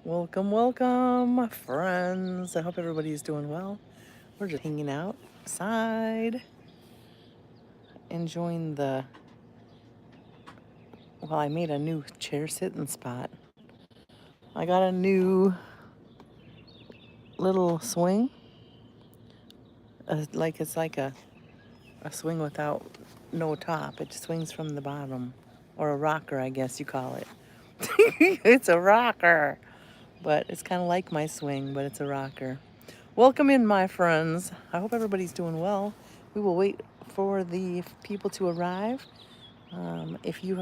Welcome, welcome, friends. I hope everybody's doing well. We're just hanging out outside, enjoying well, I made a new chair sitting spot. I got a new little swing, it's like a swing without no top. It swings from the bottom, or a rocker, I guess you call it. It's a rocker, but it's kind of like my swing, but it's a rocker. Welcome in, my friends. I hope everybody's doing well. We will wait for the people to arrive. If you're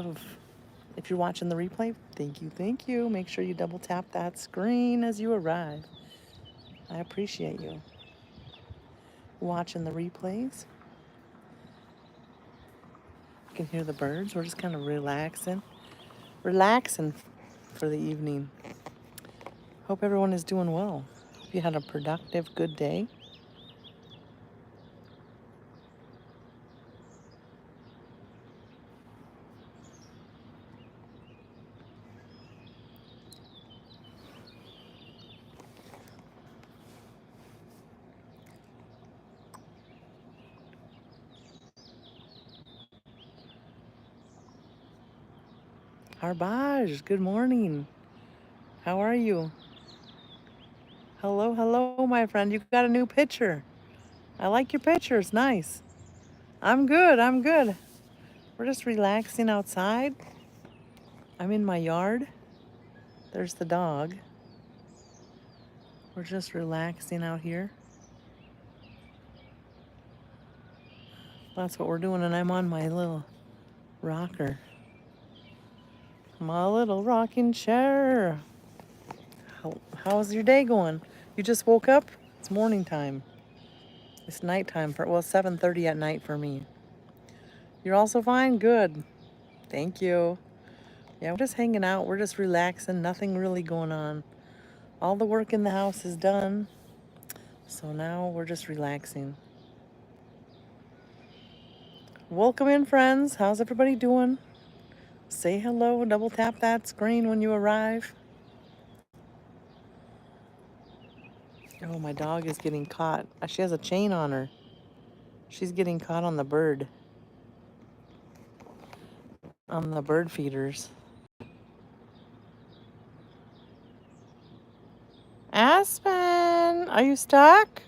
watching the replay, thank you, thank you. Make sure you double tap that screen as you arrive. I appreciate you watching the replays. You can hear the birds. We're just kind of relaxing for the evening. Hope everyone is doing well. Hope you had a productive, good day. Harbaj, good morning. How are you? Hello, hello, my friend. You got a new picture. I like your picture. It's nice. I'm good. I'm good. We're just relaxing outside. I'm in my yard. There's the dog. We're just relaxing out here. That's what we're doing, and I'm on my little rocker. My little rocking chair. How's your day going? You just woke up? It's morning time. It's nighttime well, 7:30 at night for me. You're also fine? Good. Thank you. Yeah, we're just hanging out. We're just relaxing. Nothing really going on. All the work in the house is done. So now we're just relaxing. Welcome in, friends. How's everybody doing? Say hello. Double tap that screen when you arrive. Oh, my dog is getting caught. She has a chain on her. She's getting caught on the bird feeders. Aspen, are you stuck?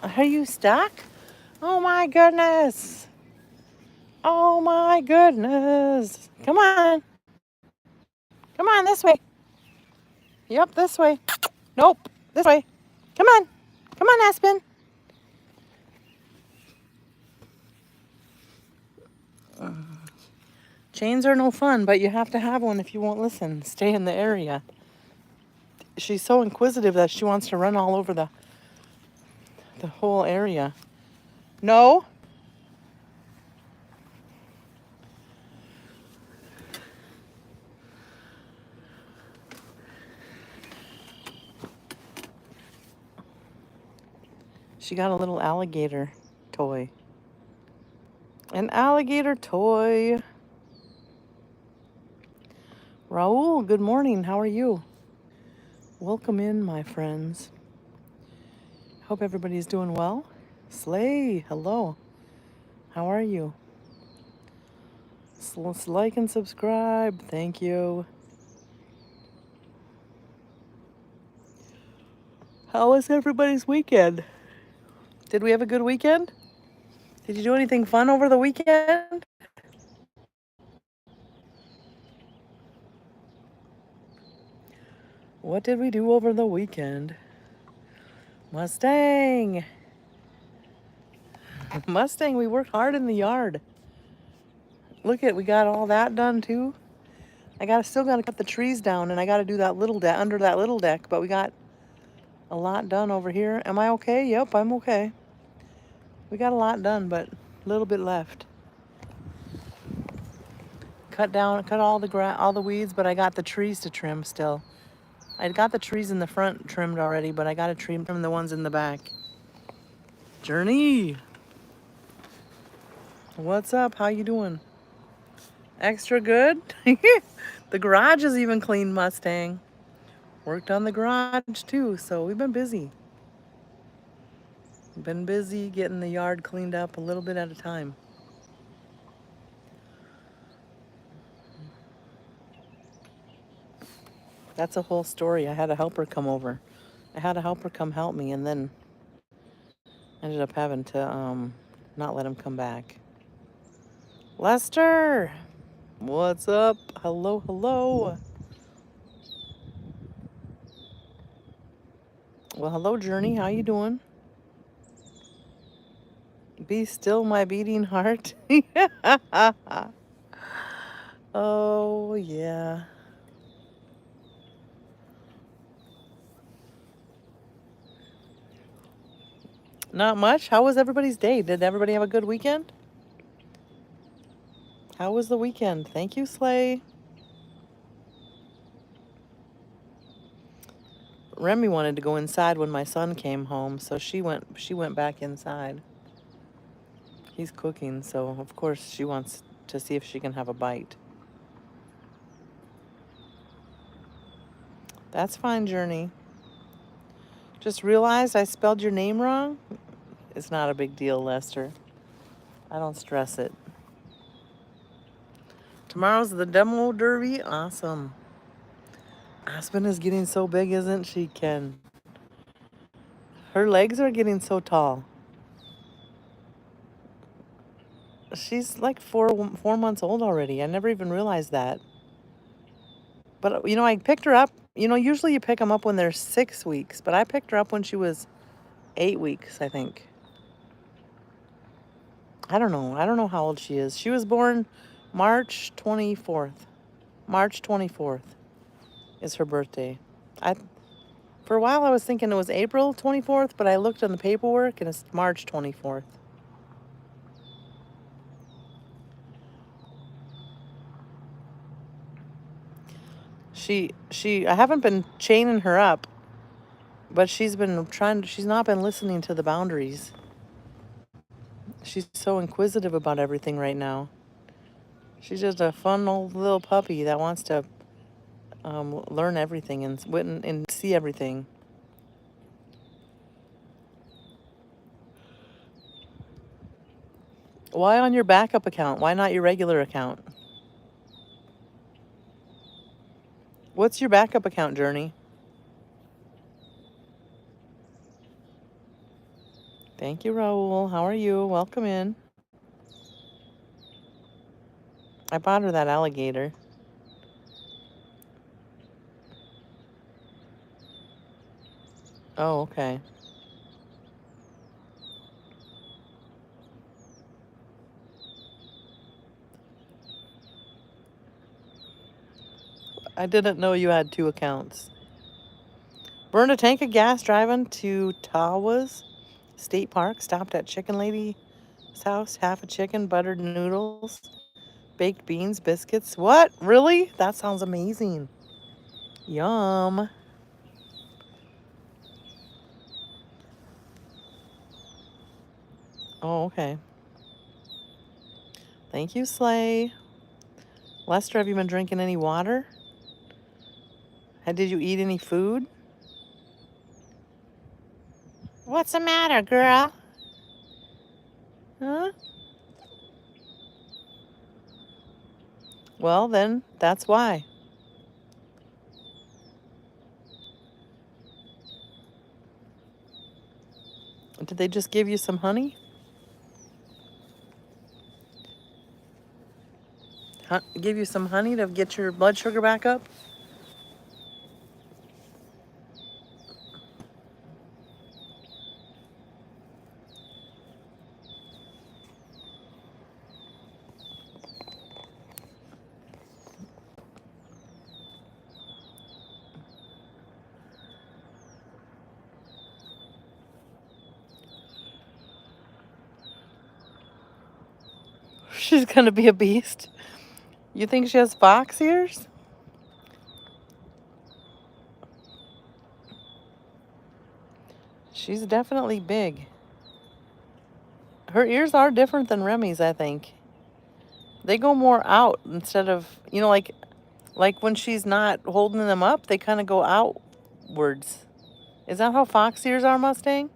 Are you stuck? Oh my goodness. Oh my goodness. Come on. Come on, this way. Yep, this way. Nope, this way. Come on. Come on, Aspen. Chains are no fun, but you have to have one if you won't listen. Stay in the area. She's so inquisitive that she wants to run all over the whole area. No? She got a little alligator toy. An alligator toy. Raul, good morning. How are you? Welcome in, my friends. Hope everybody's doing well. Slay, hello. How are you? Let's like and subscribe. Thank you. How was everybody's weekend? Did we have a good weekend? Did you do anything fun over the weekend? What did we do over the weekend? Mustang. Mustang, we worked hard in the yard. Look we got all that done too. Still gotta cut the trees down, and I gotta do that little deck under that little deck, but we got a lot done over here. Am I okay? Yep, I'm okay. We got a lot done, but a little bit left. Cut all the weeds, but I got the trees to trim still. I got the trees in the front trimmed already, but I gotta trim the ones in the back. Journey, what's up? How you doing? Extra good? The garage is even clean, Mustang. Worked on the garage too, so we've been busy. Been busy getting the yard cleaned up a little bit at a time. That's a whole story. I had a helper come over. I had a helper come help me, and then ended up having to not let him come back. Lester, what's up? Hello, hello. Well, hello, Journey. How you doing? Be still, my beating heart. Oh, yeah. Not much. How was everybody's day? Did everybody have a good weekend? How was the weekend? Thank you, Slay. Remy wanted to go inside when my son came home, so she went back inside. He's cooking, so of course she wants to see if she can have a bite. That's fine, Journey. Just realized I spelled your name wrong. It's not a big deal, Lester. I don't stress it. Tomorrow's the demo derby. Awesome. Aspen is getting so big, isn't she, Ken? Her legs are getting so tall. She's like four months old already. I never even realized that. But, I picked her up. Usually you pick them up when they're 6 weeks, but I picked her up when she was 8 weeks, I think. I don't know. I don't know how old she is. She was born March 24th. March 24th is her birthday. For a while I was thinking it was April 24th, but I looked on the paperwork and it's March 24th. I haven't been chaining her up, but she's not been listening to the boundaries. She's so inquisitive about everything right now. She's just a fun old little puppy that wants to learn everything and see everything. Why on your backup account? Why not your regular account? What's your backup account, Journey? Thank you, Raul. How are you? Welcome in. I bought her that alligator. Oh, okay. I didn't know you had 2 accounts. Burned a tank of gas driving to Tawas State Park. Stopped at Chicken Lady's house. Half a chicken, buttered noodles, baked beans, biscuits. What? Really? That sounds amazing. Yum. Oh, okay. Thank you, Slay. Lester, have you been drinking any water? Did you eat any food? What's the matter, girl? Huh? Well, then, that's why. Did they just give you some honey? Give you some honey to get your blood sugar back up? She's gonna be a beast. You think she has fox ears? She's definitely big. Her ears are different than Remy's, I think. They go more out instead of, you know, like when she's not holding them up, they kind of go outwards. Is that how fox ears are, Mustang?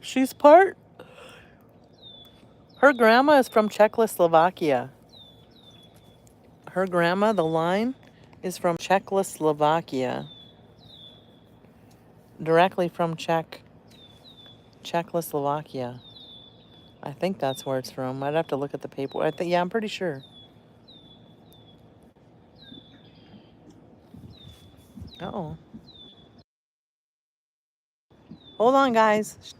She's part. Her grandma is from Czechoslovakia. Her grandma, the line, is from Czechoslovakia. Directly from Czechoslovakia. I think that's where it's from. I'd have to look at the paper. Yeah, I'm pretty sure. Uh-oh. Hold on, guys.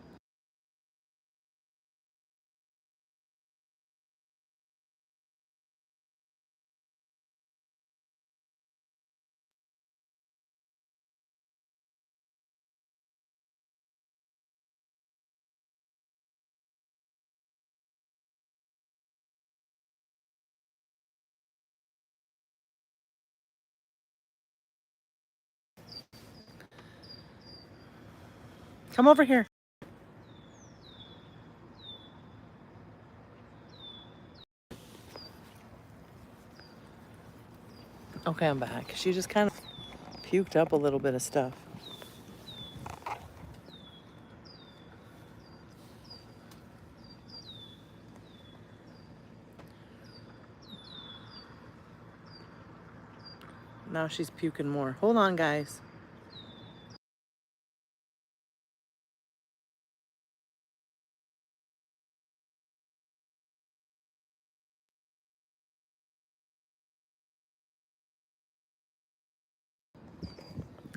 Come over here. Okay, I'm back. She just kind of puked up a little bit of stuff. Now she's puking more. Hold on, guys.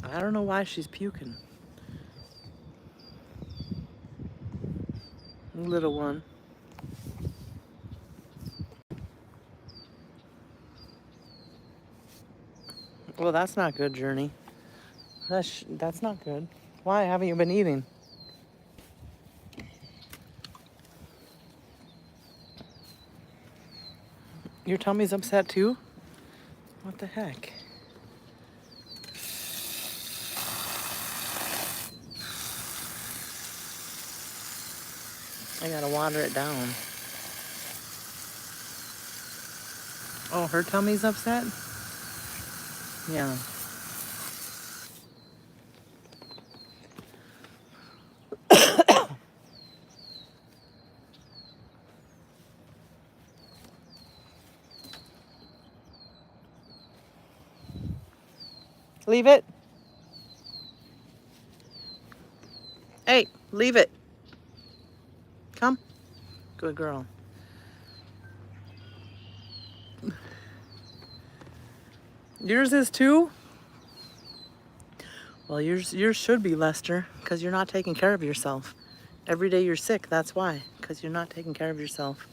I don't know why she's puking. Little one. Well, that's not good, Journey. That's not good. Why haven't you been eating? Your tummy's upset too? What the heck? I gotta water it down. Oh, her tummy's upset? Yeah. Leave it. Hey, leave it. Come. Good girl. Yours is too? Well, yours should be, Lester, because you're not taking care of yourself. Every day you're sick, that's why, because you're not taking care of yourself.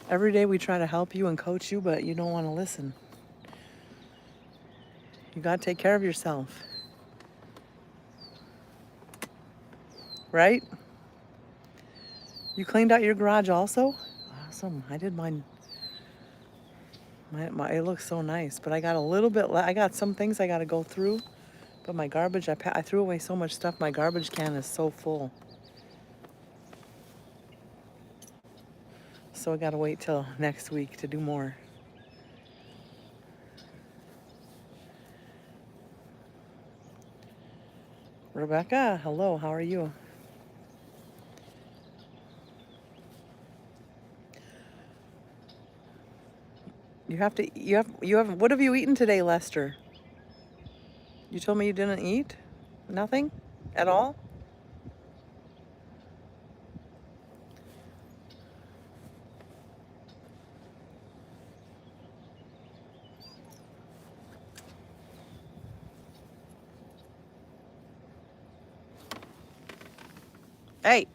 Every day we try to help you and coach you, but you don't want to listen. You got to take care of yourself. Right? You cleaned out your garage also? Awesome. I did mine. It looks so nice, but I got a little bit, I got some things I got to go through, but my garbage, I threw away so much stuff. My garbage can is so full. So I got to wait till next week to do more. Rebecca, hello, how are you? What have you eaten today, Lester? You told me you didn't eat? Nothing? At all? Hey,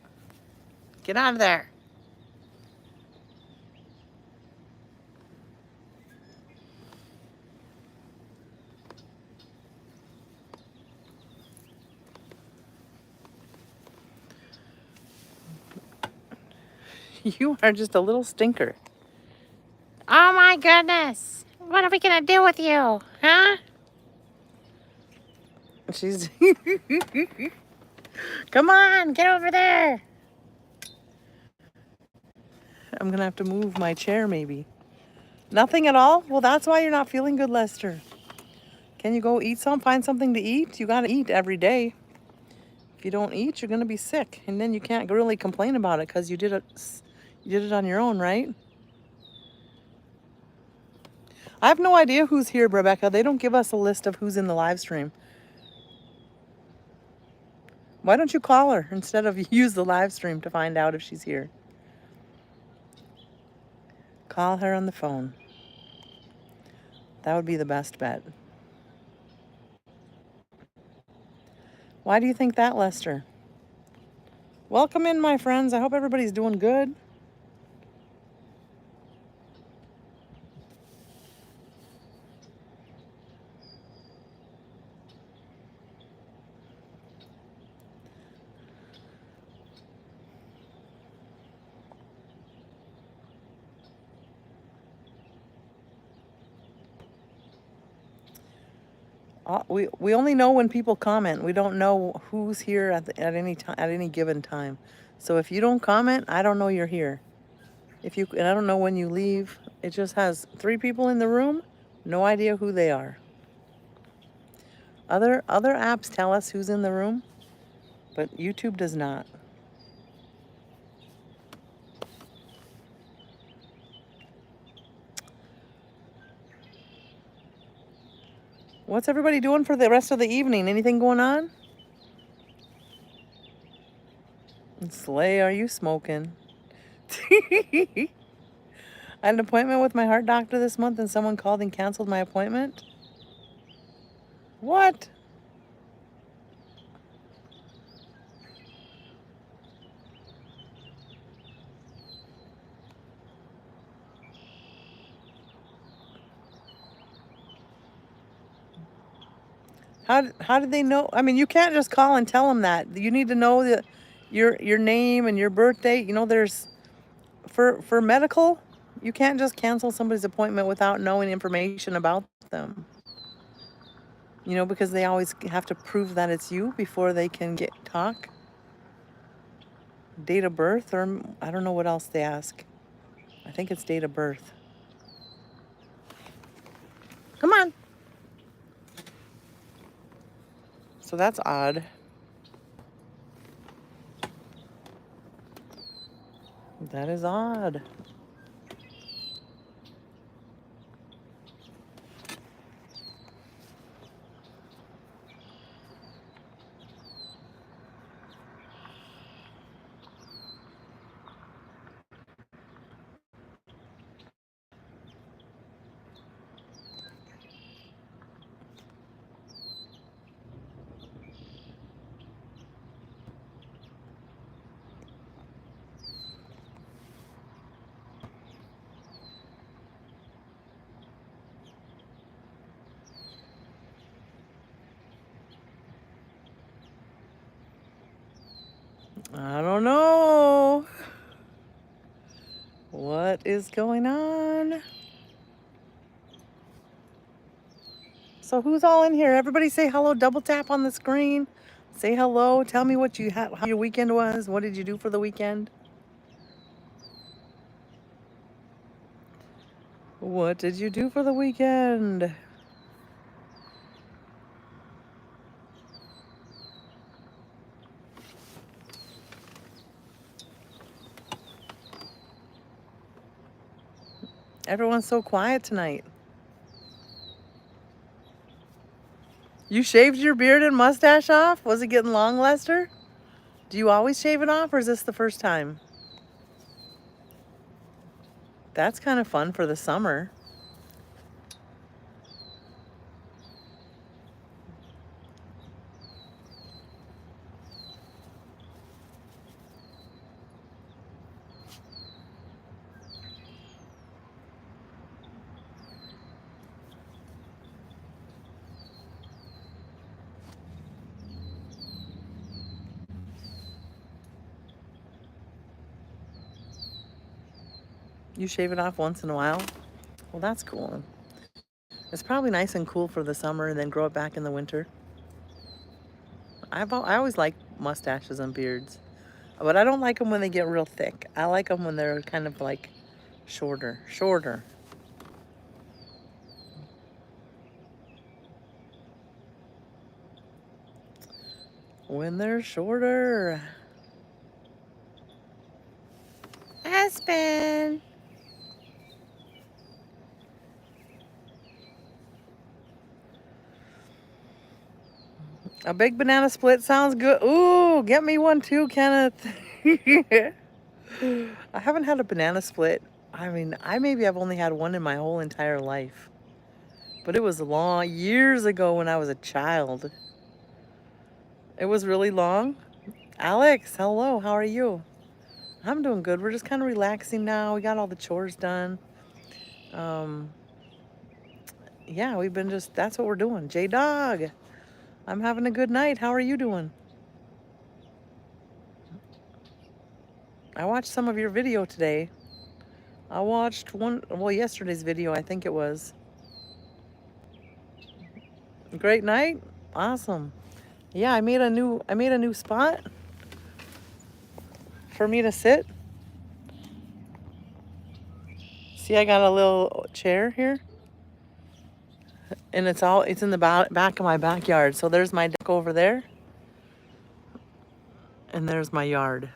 get out of there. You are just a little stinker. Oh my my goodness. What are we going to do with you? Huh? She's... Come on, get over there. I'm going to have to move my chair maybe. Nothing at all? Well, that's why you're not feeling good, Lester. Can you go eat find something to eat? You got to eat every day. If you don't eat, you're going to be sick. And then you can't really complain about it because you did it on your own, right? I have no idea who's here, Rebecca. They don't give us a list of who's in the live stream. Why don't you call her instead of use the live stream to find out if she's here? Call her on the phone. That would be the best bet. Why do you think that, Lester? Welcome in, my friends. I hope everybody's doing good. We only know when people comment. We don't know who's here at any time, at any given time. So if you don't comment, I don't know you're here. And I don't know when you leave. It just has 3 people in the room. No idea who they are. Other apps tell us who's in the room, but YouTube does not. What's everybody doing for the rest of the evening? Anything going on? Slay, are you smoking? I had an appointment with my heart doctor this month and someone called and canceled my appointment. What? How did they know? I mean, you can't just call and tell them that. You need to know that your name and your birth date. You know, there's for medical, you can't just cancel somebody's appointment without knowing information about them. You know, because they always have to prove that it's you before they can talk. Date of birth, or I don't know what else they ask. I think it's date of birth. Come on. So that's odd. That is odd. I don't know. What is going on? So who's all in here? Everybody say hello. Double tap on the screen. Say hello. Tell me what how your weekend was. What did you do for the weekend? What did you do for the weekend? Everyone's so quiet tonight. You shaved your beard and mustache off? Was it getting long, Lester? Do you always shave it off, or is this the first time? That's kind of fun for the summer. You shave it off once in a while? Well, that's cool. It's probably nice and cool for the summer and then grow it back in the winter. I always like mustaches and beards, but I don't like them when they get real thick. I like them when they're kind of like shorter. When they're shorter. Aspen. A big banana split sounds good. Ooh, get me one too, Kenneth. I haven't had a banana split. I mean, I've only had one in my whole entire life. But it was long, years ago when I was a child. It was really long. Alex, hello, how are you? I'm doing good. We're just kind of relaxing now. We got all the chores done. Um, yeah, that's what we're doing. J Dog, I'm having a good night. How are you doing? I watched some of your video today. I watched yesterday's video, I think it was. Great night? Awesome. Yeah, I made a new spot for me to sit. See, I got a little chair here. And it's in the back of my backyard. So there's my deck over there. And there's my yard.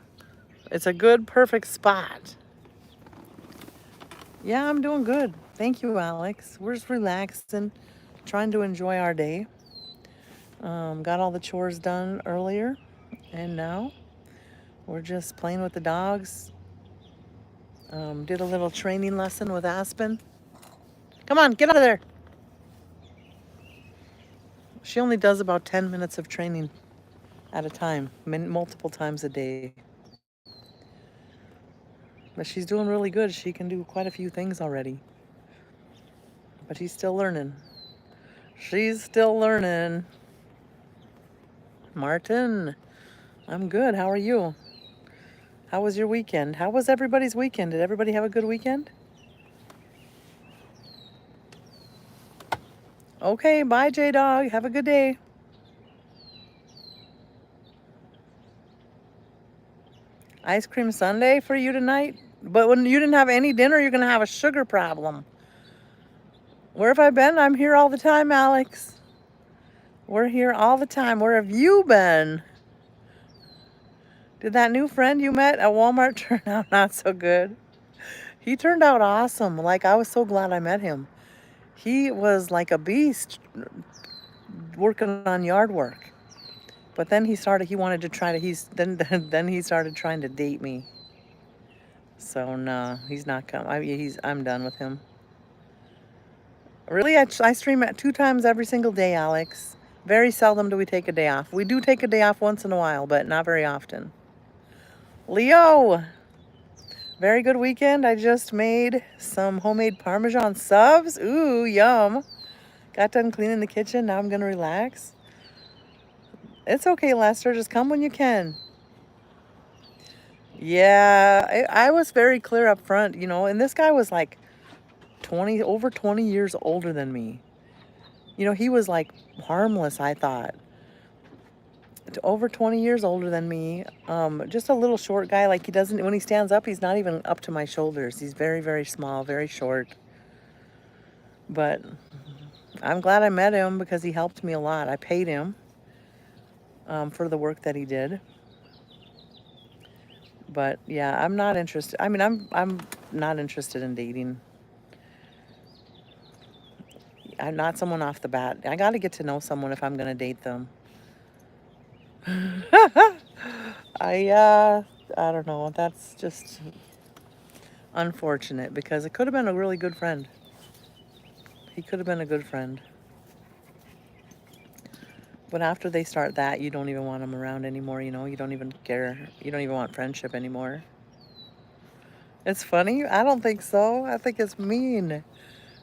It's a good, perfect spot. Yeah, I'm doing good. Thank you, Alex. We're just relaxing, trying to enjoy our day. Got all the chores done earlier, and now we're just playing with the dogs. Did a little training lesson with Aspen. Come on, get out of there. She only does about 10 minutes of training at a time, multiple times a day. But she's doing really good. She can do quite a few things already. But she's still learning. She's still learning. Martin, I'm good. How are you? How was your weekend? How was everybody's weekend? Did everybody have a good weekend? Okay, bye, J Dog. Have a good day. Ice cream sundae for you tonight? But when you didn't have any dinner, you're going to have a sugar problem. Where have I been? I'm here all the time, Alex. We're here all the time. Where have you been? Did that new friend you met at Walmart turn out not so good? He turned out awesome. Like, I was so glad I met him. He was like a beast working on yard work. But then he wanted to try to, then he started trying to date me. So no, he's not coming. I'm done with him. Really, I stream at 2 times every single day, Alex. Very seldom do we take a day off. We do take a day off once in a while, but not very often. Leo, very good weekend. I just made some homemade Parmesan subs. Ooh, yum. Got done cleaning the kitchen. Now I'm going to relax. It's okay, Lester. Just come when you can. Yeah, I was very clear up front, and this guy was like over 20 years older than me. He was like harmless, I thought. Over 20 years older than me. Just a little short guy. Like, when he stands up, he's not even up to my shoulders. He's very, very small, very short. But I'm glad I met him because he helped me a lot. I paid him for the work that he did. But yeah, I'm not interested. I mean, I'm not interested in dating. I'm not someone off the bat. I got to get to know someone if I'm going to date them. I don't know. That's just unfortunate because it could have been a really good friend. He could have been a good friend. But after they start that, you don't even want them around anymore, You don't even care. You don't even want friendship anymore. It's funny. I don't think so. I think it's mean,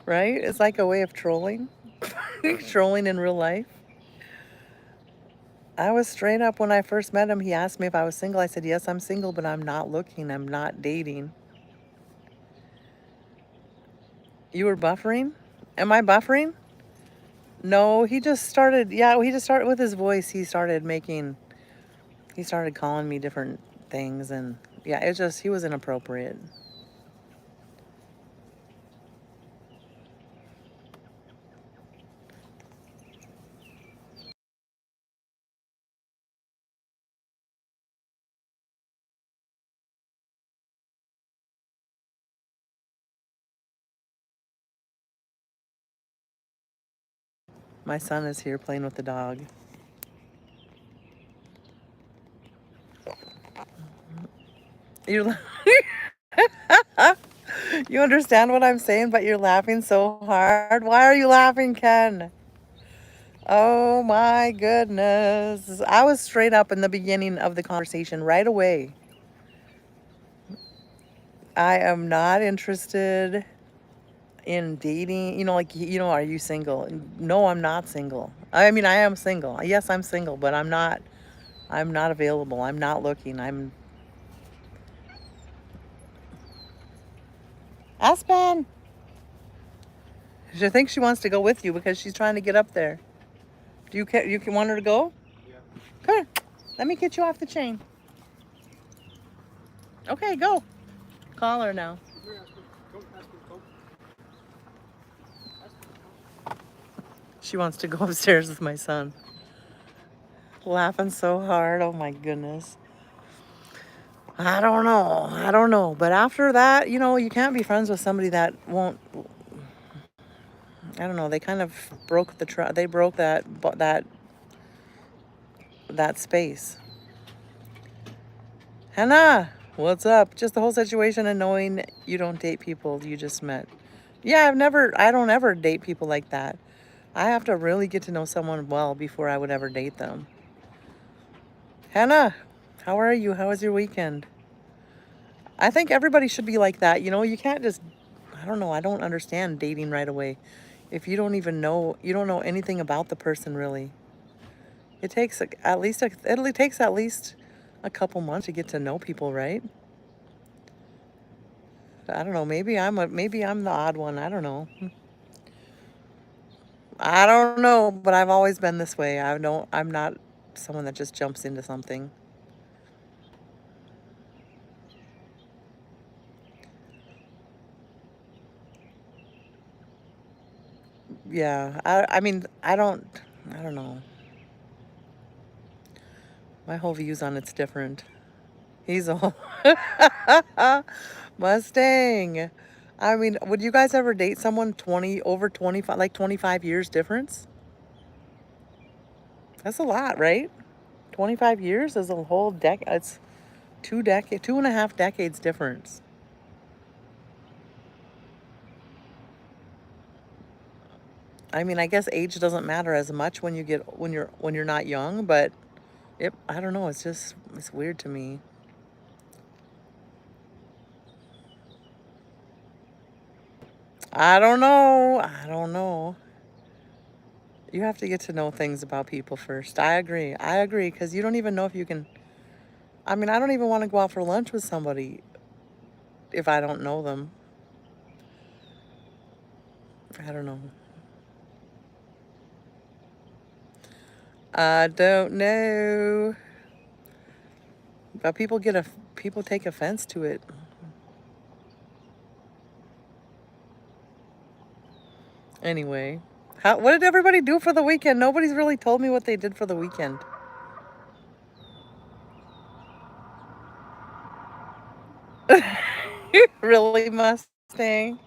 right? It's like a way of trolling. Trolling in real life. I was straight up when I first met him. He asked me if I was single. I said, yes, I'm single, but I'm not looking. I'm not dating. You were buffering? Am I buffering? No, he just started. Yeah, he just started with his voice. He started calling me different things, and yeah, he was inappropriate. My son is here playing with the dog. You're, you understand what I'm saying, but you're laughing so hard. Why are you laughing, Ken? Oh my goodness. I was straight up in the beginning of the conversation right away. I am not interested in dating. Are you single? No, I'm not single. I mean, I am single. Yes, I'm single, but I'm not available. I'm not looking. I'm Aspen. She thinks she wants to go with you because she's trying to get up there. Do you care? You can want her to go? Come here. Let me get you off the chain. Okay, go. Call her now. She wants to go upstairs with my son. Laughing so hard. Oh my goodness. I don't know. I don't know. But after that, you can't be friends with somebody that won't. I don't know. They kind of broke they broke that space. Hannah, what's up? Just the whole situation and knowing you don't date people you just met. Yeah, I don't ever date people like that. I have to really get to know someone well before I would ever date them. Hannah, how are you? How was your weekend? I think everybody should be like that. You can't just, I don't know, I don't understand dating right away. If you don't know anything about the person really. It takes it takes at least a couple months to get to know people, right? I don't know. Maybe I'm the odd one. I don't know. I don't know, but I've always been this way. I'm not someone that just jumps into something. Yeah. I mean, I don't know. My whole views on it's different. He's a Mustang. I mean, would you guys ever date someone 25, like 25 years difference? That's a lot, right? 25 years is a whole decade. It's 2.5 decades difference. I mean, I guess age doesn't matter as much when you're not young, but I don't know, it's weird to me. I don't know. I don't know. You have to get to know things about people first. I agree. I agree because you don't even know if you can. I mean, I don't even want to go out for lunch with somebody if I don't know them. I don't know. I don't know. But people take offense to it. Anyway, what did everybody do for the weekend? Nobody's really told me what they did for the weekend. Really, Mustang?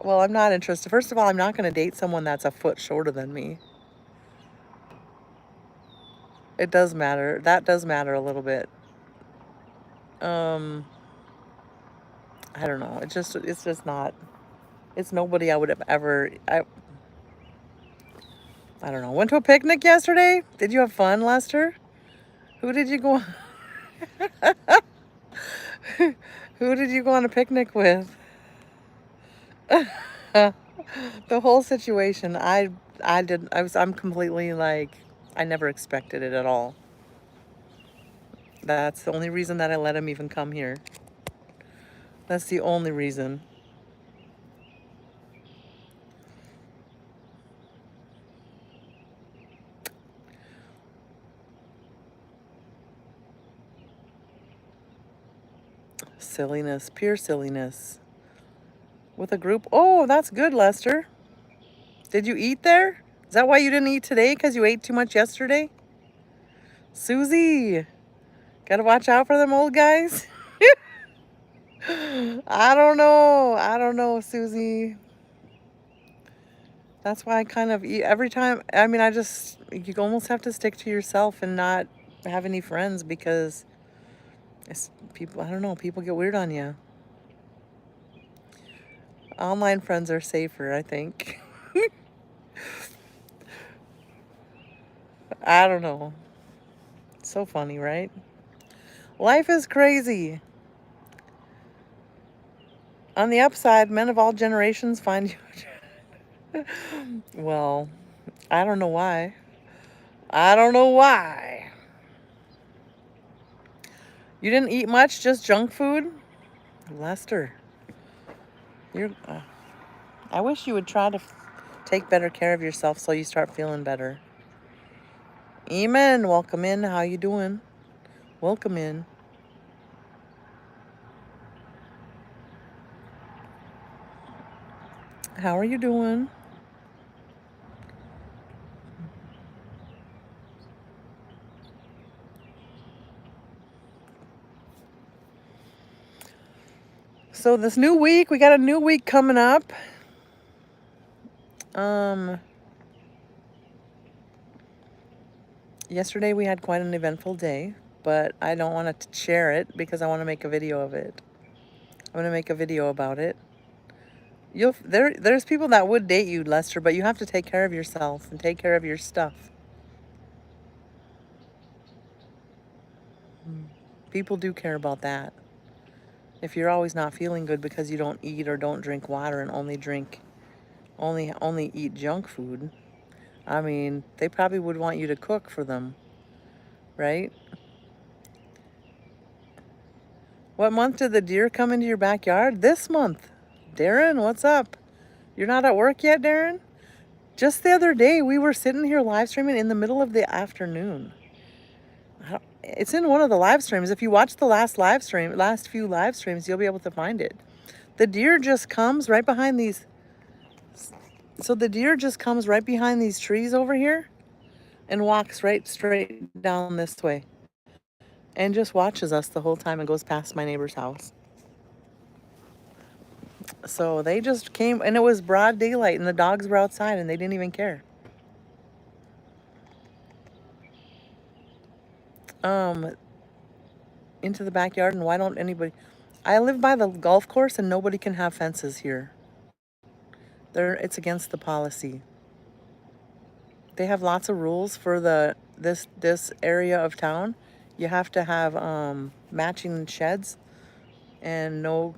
Well, I'm not interested. First of all, I'm not going to date someone that's a foot shorter than me. It does matter. That does matter a little bit. Um, I don't know. It's just not. It's nobody I would have ever. I don't know. Went to a picnic yesterday. Did you have fun, Lester? Who did you go? Who did you go on a picnic with? The whole situation. I'm completely like. I never expected it at all. That's the only reason that I let him even come here. That's the only reason. Silliness, pure silliness. With a group. Oh, that's good, Lester. Did you eat there? Is that why you didn't eat today? Because you ate too much yesterday? Susie, gotta watch out for them old guys. I don't know. I don't know, Susie. That's why I kind of eat every time. I mean, you almost have to stick to yourself and not have any friends because people, I don't know, people get weird on you. Online friends are safer, I think. I don't know. So funny, right? Life is crazy. On the upside, men of all generations find you. Well, I don't know why. I don't know why. You didn't eat much, just junk food? Lester, you're. I wish you would try to take better care of yourself so you start feeling better. Eamon, welcome in. How you doing? Welcome in. How are you doing? So this new week, we got a new week coming up. Yesterday we had quite an eventful day, but I don't want to share it because I want to make a video of it. I'm going to make a video about it. There's people that would date you, Lester, but you have to take care of yourself and take care of your stuff. People do care about that. If you're always not feeling good because you don't eat or don't drink water and only eat junk food, I mean, they probably would want you to cook for them, right? What month did the deer come into your backyard? This month. Darren, what's up? You're not at work yet, Darren? Just the other day, we were sitting here live streaming in the middle of the afternoon. It's in one of the live streams. If you watch the last few live streams, you'll be able to find it. The deer just comes right behind these. So the deer just comes right behind these trees over here and walks right straight down this way and just watches us the whole time and goes past my neighbor's house. So they just came, and it was broad daylight, and the dogs were outside, and they didn't even care. Into the backyard, and why don't anybody... I live by the golf course, and nobody can have fences here. It's against the policy. They have lots of rules for this area of town. You have to have matching sheds and no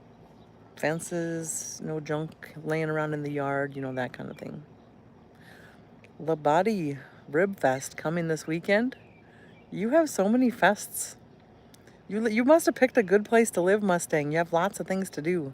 fences, no junk laying around in the yard, that kind of thing. La Body Rib Fest coming this weekend. You have so many fests. You must have picked a good place to live, Mustang. You have lots of things to do.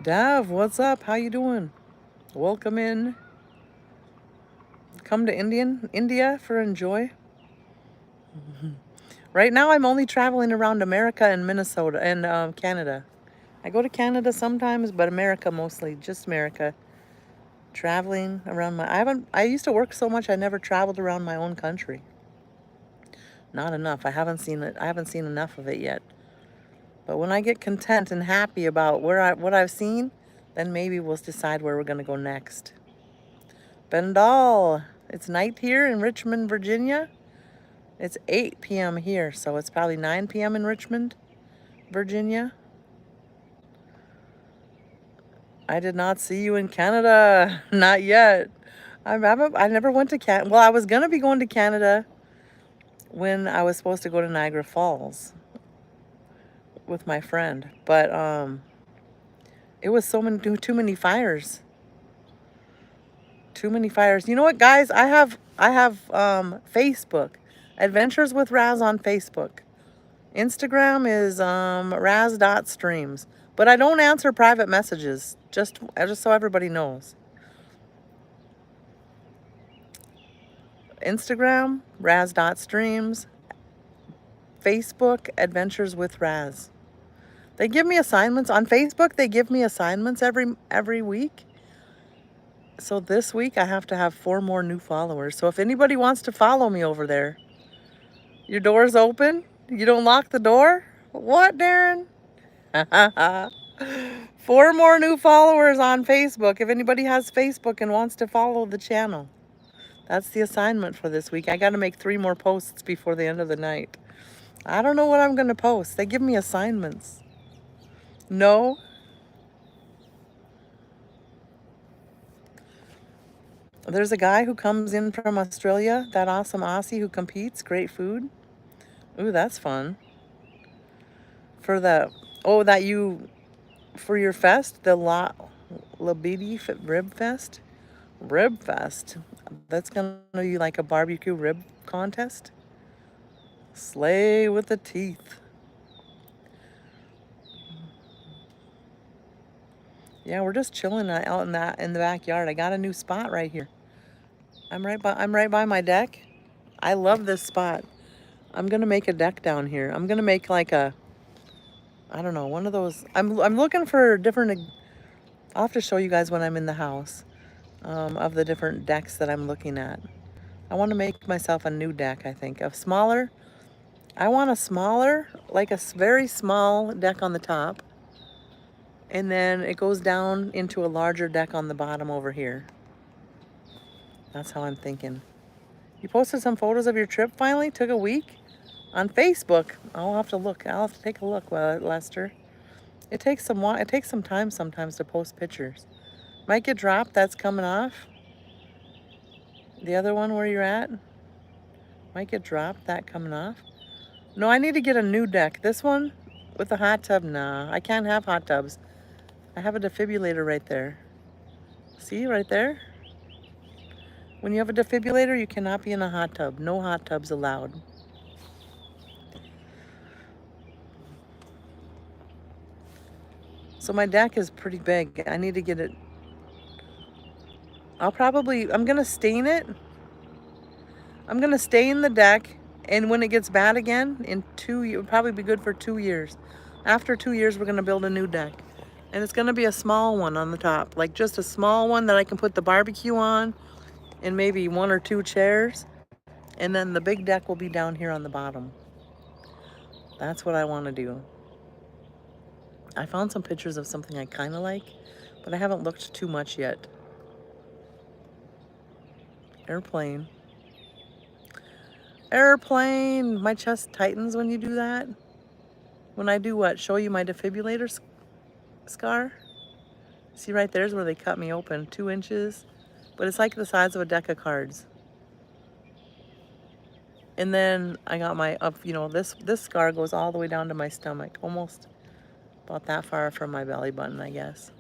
Dav, what's up? How you doing? Welcome in. Come to India for enjoy. Right now, I'm only traveling around America and Minnesota and Canada. I go to Canada sometimes, but America mostly, just America. Traveling around I used to work so much I never traveled around my own country. Not enough. I haven't seen enough of it yet. But when I get content and happy about what I've seen, then maybe we'll decide where we're going to go next. Bendal, it's night here in Richmond, Virginia. It's 8 p.m. here, so it's probably 9 p.m. in Richmond, Virginia. I did not see you in Canada. Not yet. I never went to Canada. Well, I was going to be going to Canada when I was supposed to go to Niagara Falls with my friend. But it was too many fires. Too many fires. You know what, guys? I have Facebook. Adventures with Razz on Facebook. Instagram is razz.streams. But I don't answer private messages, just so everybody knows. Instagram, Razz.streams. Facebook, Adventures with Razz. They give me assignments on Facebook. They give me assignments every week. So this week I have to have 4 more new followers. So if anybody wants to follow me over there, your door's open. You don't lock the door. What, Darren? 4 more new followers on Facebook. If anybody has Facebook and wants to follow the channel, that's the assignment for this week. I got to make 3 more posts before the end of the night. I don't know what I'm going to post. They give me assignments. No. There's a guy who comes in from Australia, that awesome Aussie who competes. Great food. Ooh, that's fun. For the, for your fest, the Labidi Rib Fest. Rib Fest. That's going to be like a barbecue rib contest. Slay with the teeth. Yeah, we're just chilling out in the backyard. I got a new spot right here. I'm right by my deck. I love this spot. I'm gonna make a deck down here. I'm gonna make like a, I don't know, one of those. I'm looking for different. I'll have to show you guys when I'm in the house, of the different decks that I'm looking at. I want to make myself a new deck. I think a smaller. I want a smaller, like a very small deck on the top, and then it goes down into a larger deck on the bottom over here. That's how I'm thinking. You posted some photos of your trip finally? Took a week? On Facebook. I'll have to look. I'll have to take a look, Lester. It takes some time sometimes to post pictures. Might get dropped. That's coming off. The other one where you're at might get dropped. That coming off. No, I need to get a new deck. This one with the hot tub. Nah, I can't have hot tubs. I have a defibrillator right there. See, right there? When you have a defibrillator, you cannot be in a hot tub. No hot tubs allowed. So my deck is pretty big. I need to get it. I'm going to stain it. I'm going to stain the deck. And when it gets bad again, it'll probably be good for 2 years. After 2 years, we're going to build a new deck. And it's going to be a small one on the top. Like just a small one that I can put the barbecue on. And maybe 1 or 2 chairs. And then the big deck will be down here on the bottom. That's what I want to do. I found some pictures of something I kind of like, but I haven't looked too much yet. Airplane. Airplane! My chest tightens when you do that. When I do what? Show you my defibrillator scar? See right there's where they cut me open. 2 inches. But it's like the size of a deck of cards. And then I got my, this scar goes all the way down to my stomach. Almost about that far from my belly button, I guess.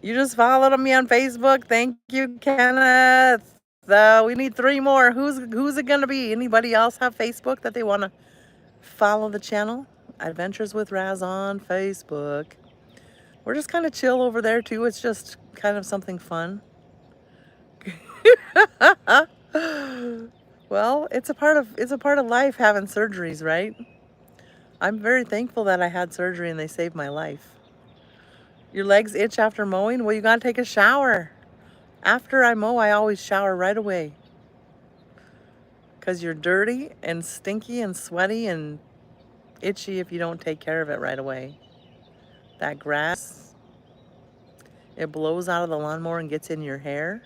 You just followed me on Facebook. Thank you, Kenneth. We need 3 more. Who's it gonna be? Anybody else have Facebook that they want to follow the channel? Adventures with Razz on Facebook. We're just kind of chill over there too. It's just kind of something fun. Well, it's a part of life having surgeries, right? I'm very thankful that I had surgery and they saved my life. Your legs itch after mowing? Well, you gotta take a shower. After I mow, I always shower right away. Because you're dirty and stinky and sweaty and itchy if you don't take care of it right away. That grass, it blows out of the lawnmower and gets in your hair.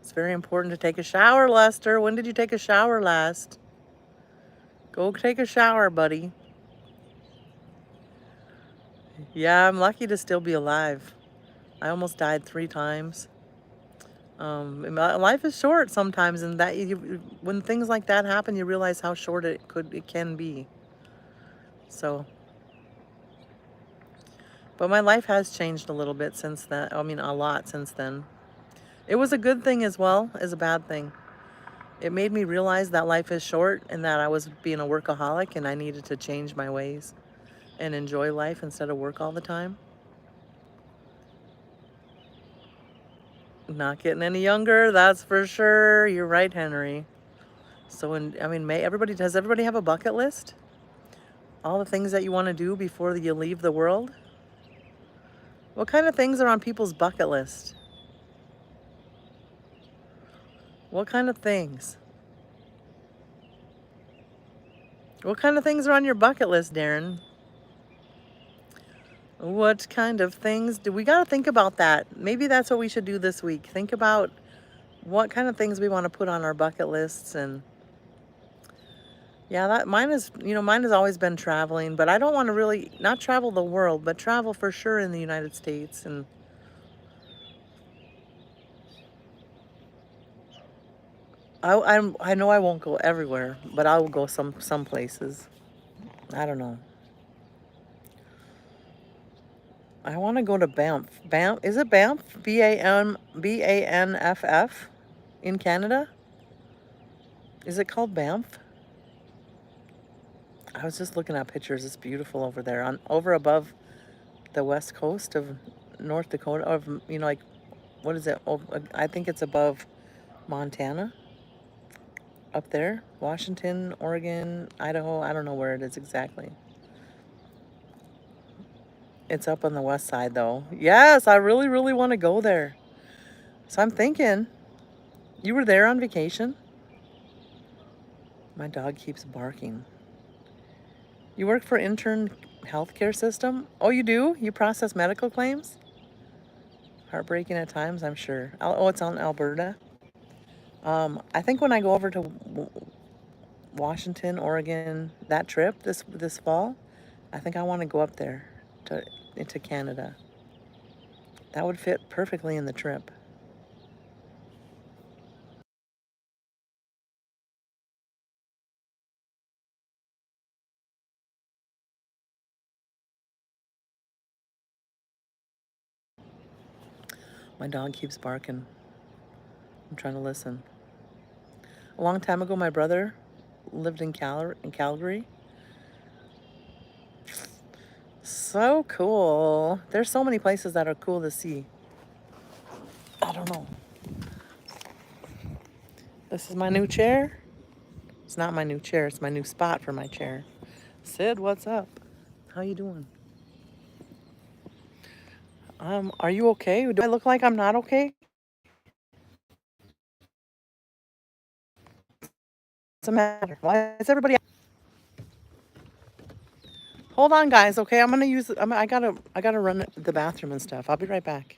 It's very important to take a shower, Lester. When did you take a shower last? Go take a shower, buddy. Yeah, I'm lucky to still be alive. I almost died 3 times. Life is short sometimes, and when things like that happen, you realize how short it can be. So, but my life has changed a little bit since then. I mean, a lot since then. It was a good thing as well as a bad thing. It made me realize that life is short and that I was being a workaholic and I needed to change my ways. and enjoy life instead of work all the time? Not getting any younger, that's for sure. You're right, Henry. So, does everybody have a bucket list? All the things that you want to do before you leave the world? What kind of things are on people's bucket list? What kind of things? What kind of things are on your bucket list, Darren? What kind of things do we got to think about that? Maybe that's what we should do this week. Think about what kind of things we want to put on our bucket lists. And yeah, mine has always been traveling, but I don't want to really not travel the world, but travel for sure in the United States. And I know I won't go everywhere, but I will go some places. I don't know. I want to go to Banff. Banff, is it Banff? Banff in Canada? Is it called Banff? I was just looking at pictures. It's beautiful over there, on over above the west coast of North Dakota. Of like what is it? Oh, I think it's above Montana, up there, Washington, Oregon, Idaho. I don't know where it is exactly. It's up on the west side, though. Yes, I really, really want to go there. So I'm thinking, you were there on vacation? My dog keeps barking. You work for intern healthcare system? Oh, you do? You process medical claims? Heartbreaking at times, I'm sure. Oh, it's on Alberta. I think when I go over to Washington, Oregon, that trip this fall, I think I want to go up there to into Canada. That would fit perfectly in the trip. My dog keeps barking. I'm trying to listen. A long time ago, my brother lived in Calgary. So cool. There's so many places that are cool to see. I don't know. This is my new chair. It's not my new chair. It's my new spot for my chair. Sid, what's up? How you doing? Are you okay? Do I look like I'm not okay? What's the matter? Why is everybody? Hold on, guys. Okay, I'm gonna use. I gotta run the bathroom and stuff. I'll be right back.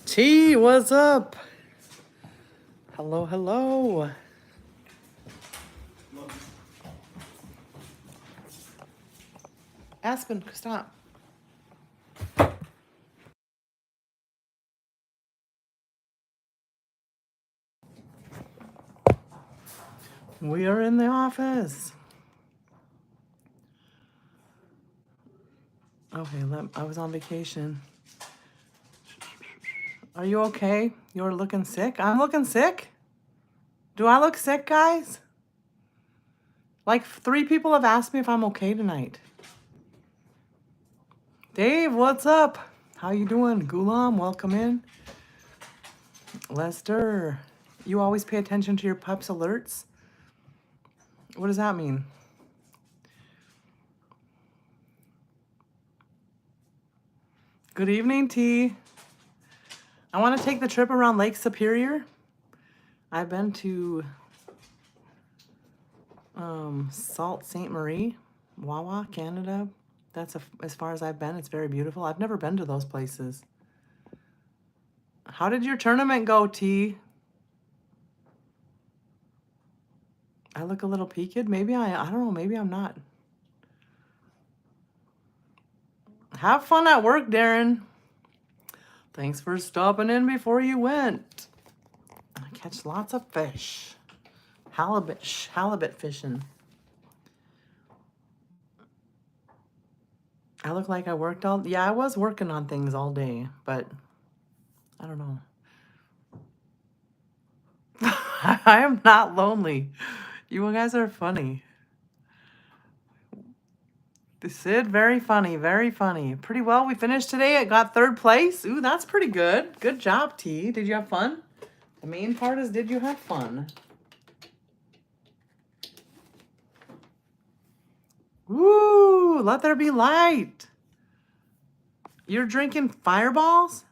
T, what's up? Hello, hello. Aspen, stop. We are in the office. Okay, I was on vacation. Are you okay? You're looking sick? I'm looking sick? Do I look sick, guys? Like 3 people have asked me if I'm okay tonight. Dave, what's up? How you doing? Gulam, welcome in. Lester, you always pay attention to your pup's alerts? What does that mean? Good evening, T. I want to take the trip around Lake Superior. I've been to Sault Ste. Marie, Wawa, Canada. That's as far as I've been. It's very beautiful. I've never been to those places. How did your tournament go, T? I look a little peaked. Maybe I don't know. Maybe I'm not. Have fun at work, Darren. Thanks for stopping in before you went. I catch lots of fish. Halibut fishing. I look like I worked yeah, I was working on things all day, but I don't know. I am not lonely. You guys are funny. Sid, very funny, very funny. Pretty well. We finished today. I got 3rd place. Ooh, that's pretty good. Good job, T. Did you have fun? The main part is, did you have fun? Woo! Let there be light. You're drinking Fireballs?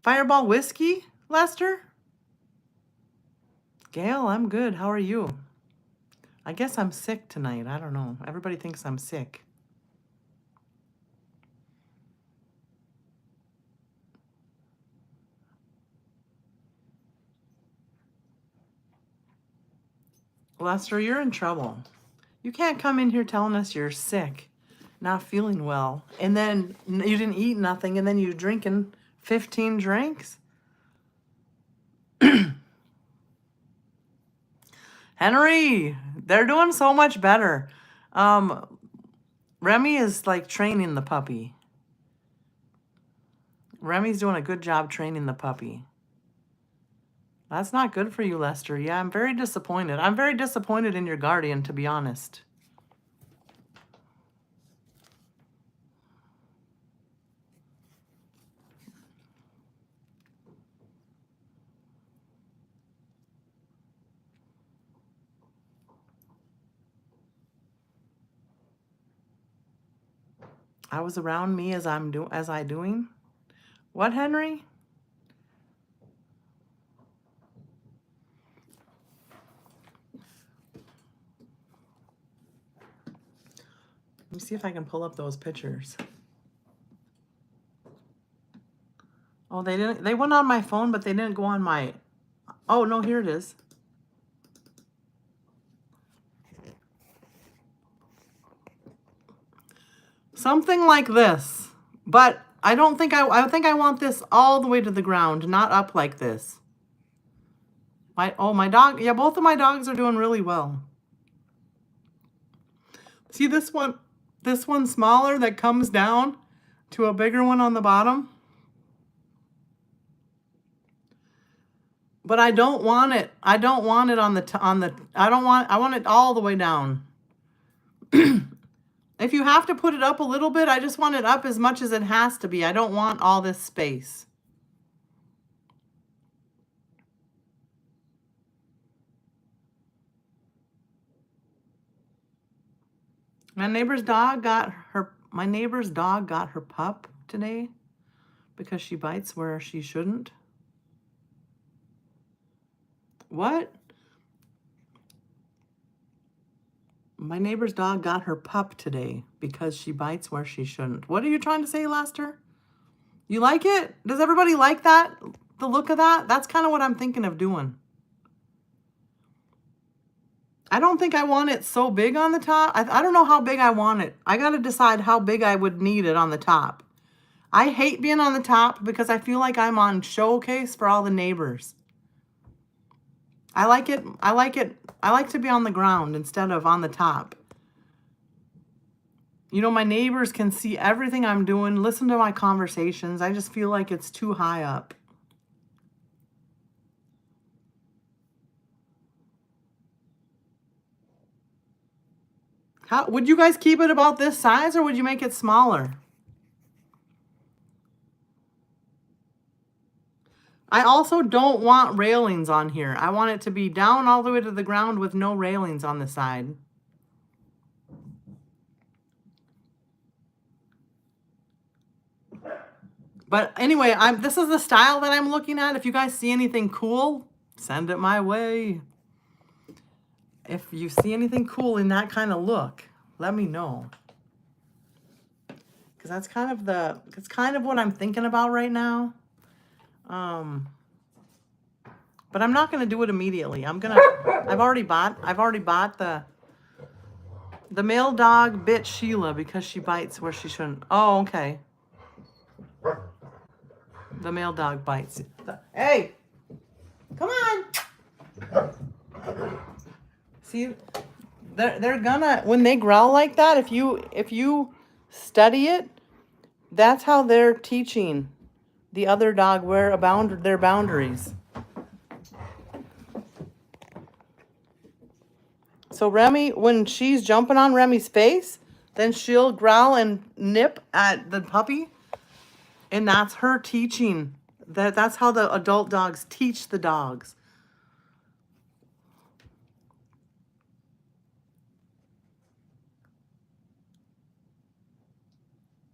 Fireball whiskey, Lester? Gail, I'm good. How are you? I guess I'm sick tonight. I don't know. Everybody thinks I'm sick. Lester, you're in trouble. You can't come in here telling us you're sick, not feeling well, and then you didn't eat nothing, and then you're drinking 15 drinks? Henry, they're doing so much better. Remy is like training the puppy. Remy's doing a good job training the puppy. That's not good for you, Lester. Yeah, I'm very disappointed. I'm very disappointed in your guardian, to be honest. I was around me as I doing. What, Henry? Let me see if I can pull up those pictures. Oh, they didn't. They went on my phone, but they didn't go on my. Oh no, here it is. Something like this, but I don't think I think I want this all the way to the ground, not up like this. My dog. Yeah, both of my dogs are doing really well. See this one? This one smaller that comes down to a bigger one on the bottom. But I don't want it. I don't want it on the I want it all the way down. If you have to put it up a little bit, I just want it up as much as it has to be. I don't want all this space. My neighbor's dog got her pup today because she bites where she shouldn't. What? My neighbor's dog got her pup today because she bites where she shouldn't. What are you trying to say, Lester? You like it? Does everybody like that? The look of that? That's kind of what I'm thinking of doing. I don't think I want it so big on the top. I don't know how big I want it. I got to decide how big I would need it on the top. I hate being on the top because I feel like I'm on showcase for all the neighbors. I like it. I like to be on the ground instead of on the top. You know, my neighbors can see everything I'm doing, listen to my conversations. I just feel like it's too high up. How would you guys keep it about this size or would you make it smaller? I also don't want railings on here. I want it to be down all the way to the ground with no railings on the side. But anyway, this is the style that I'm looking at. If you guys see anything cool, send it my way. If you see anything cool in that kind of look, let me know. Because that's kind of what I'm thinking about right now. But I'm not gonna do it immediately. I've already bought the male dog bit Sheila because she bites where she shouldn't. Oh, okay. The male dog bites. Hey, come on. See, they're gonna, when they growl like that, if you study it, that's how they're teaching the other dog where their boundaries. So Remy, when she's jumping on Remy's face, then she'll growl and nip at the puppy. And that's her teaching. That's how the adult dogs teach the dogs.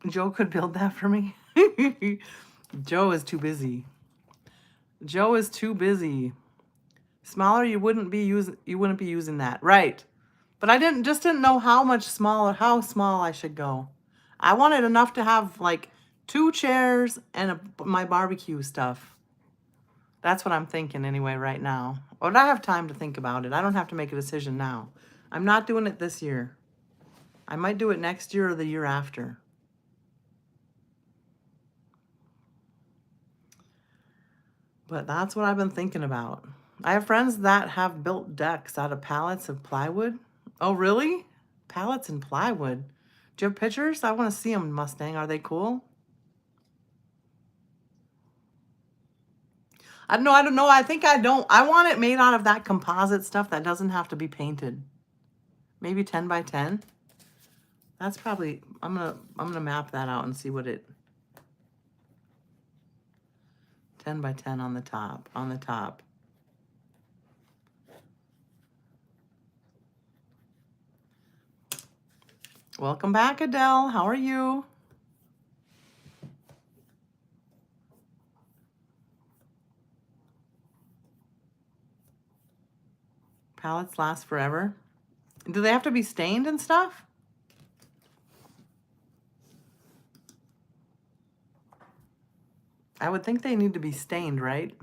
Joe could build that for me. Joe is too busy. Joe is too busy. Smaller, you wouldn't be using that. Right. But I didn't know how small I should go. I wanted enough to have like 2 chairs and my barbecue stuff. That's what I'm thinking anyway right now. But I have time to think about it. I don't have to make a decision now. I'm not doing it this year. I might do it next year or the year after. But that's what I've been thinking about. I have friends that have built decks out of pallets of plywood. Oh, really? Pallets and plywood. Do you have pictures? I want to see them, Mustang. Are they cool? I don't know. I think I don't. I want it made out of that composite stuff that doesn't have to be painted. Maybe 10 by 10. That's probably, I'm gonna map that out and see what 10 by 10 on the top. Welcome back, Adele. How are you? Palettes last forever. Do they have to be stained and stuff? I would think they need to be stained, right?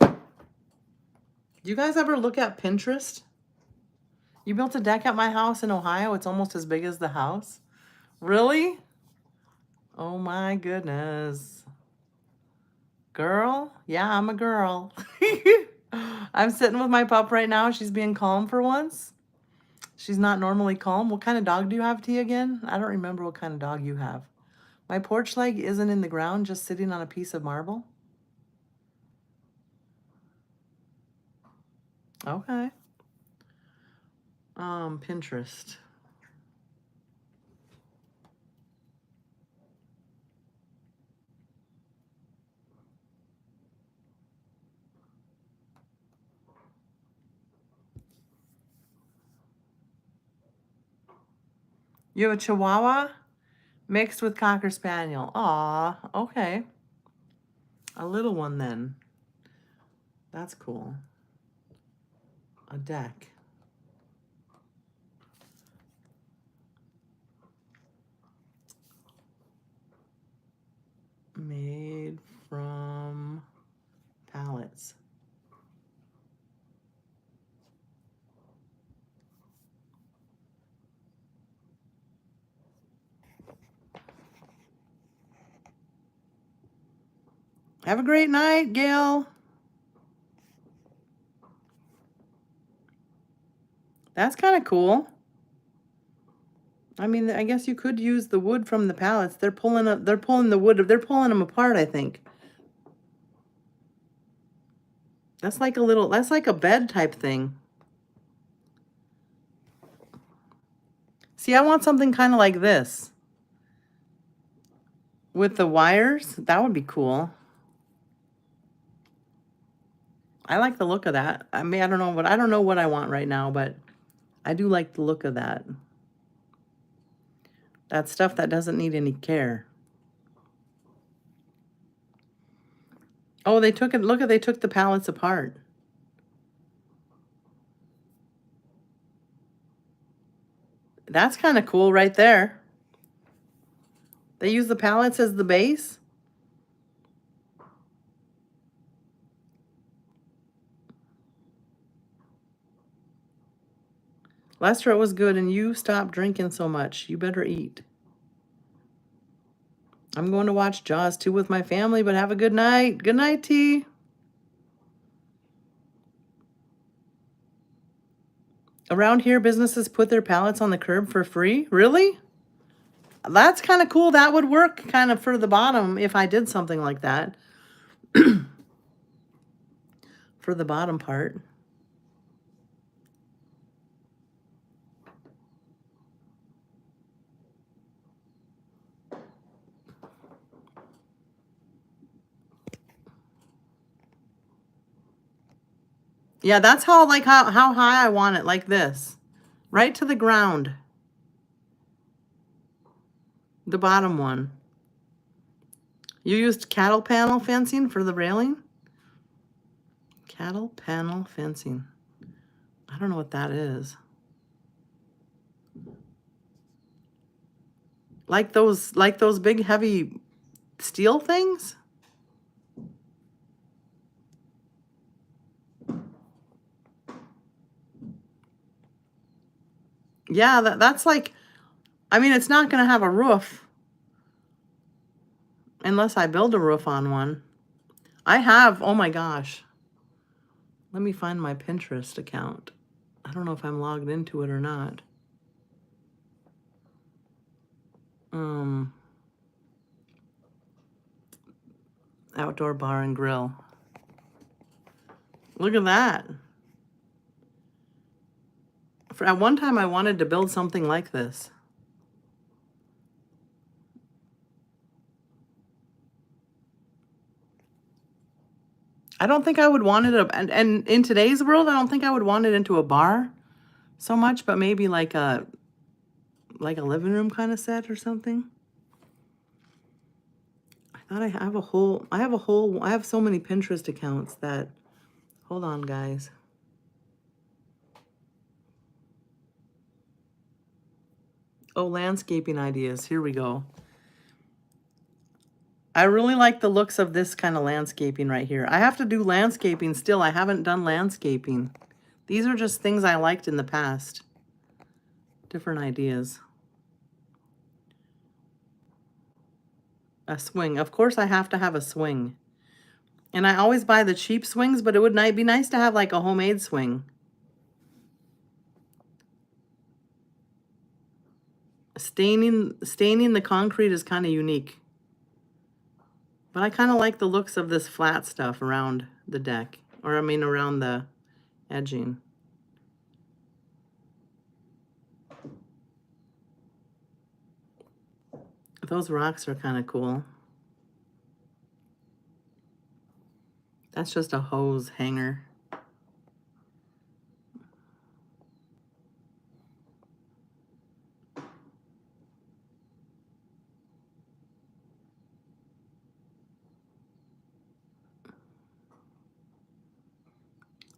Do you guys ever look at Pinterest? You built a deck at my house in Ohio. It's almost as big as the house. Really? Oh my goodness. Girl? Yeah, I'm a girl. I'm sitting with my pup right now. She's being calm for once. She's not normally calm. What kind of dog do you have, T, again? I don't remember what kind of dog you have. My porch leg isn't in the ground, just sitting on a piece of marble. Okay. Pinterest. You have a Chihuahua mixed with Cocker Spaniel. Aw, okay. A little one then. That's cool. A deck. Have a great night, Gail. That's kind of cool. I mean, I guess you could use the wood from the pallets. They're pulling the wood. They're pulling them apart, I think. That's like a bed type thing. See, I want something kind of like this. With the wires, that would be cool. I like the look of that. I mean, I don't know what I want right now, but I do like the look of that. That stuff that doesn't need any care. Oh, they took the pallets apart. That's kind of cool right there. They use the pallets as the base. Lester, it was good, and you stopped drinking so much. You better eat. I'm going to watch Jaws 2 with my family, but have a good night. Good night, T. Around here, businesses put their pallets on the curb for free? Really? That's kind of cool. That would work kind of for the bottom if I did something like that. For the bottom part. Yeah, that's how high I want it, like this. Right to the ground. The bottom one. You used cattle panel fencing for the railing? Cattle panel fencing. I don't know what that is. Like those big heavy steel things? Yeah, that's like, I mean, it's not going to have a roof unless I build a roof on one. I have, oh my gosh. Let me find my Pinterest account. I don't know if I'm logged into it or not. Outdoor bar and grill. Look at that. At one time, I wanted to build something like this. I don't think I would want it, and in today's world, I don't think I would want it into a bar so much, but maybe like a living room kind of set or something. I thought I have so many Pinterest accounts that, hold on, guys. Oh, landscaping ideas. Here we go. I really like the looks of this kind of landscaping right here. I have to do landscaping still. I haven't done landscaping. These are just things I liked in the past. Different ideas. A swing. Of course I have to have a swing. And I always buy the cheap swings, but it would be nice to have like a homemade swing. Staining the concrete is kind of unique. But I kind of like the looks of this flat stuff around the deck. Or I mean around the edging. Those rocks are kind of cool. That's just a hose hanger.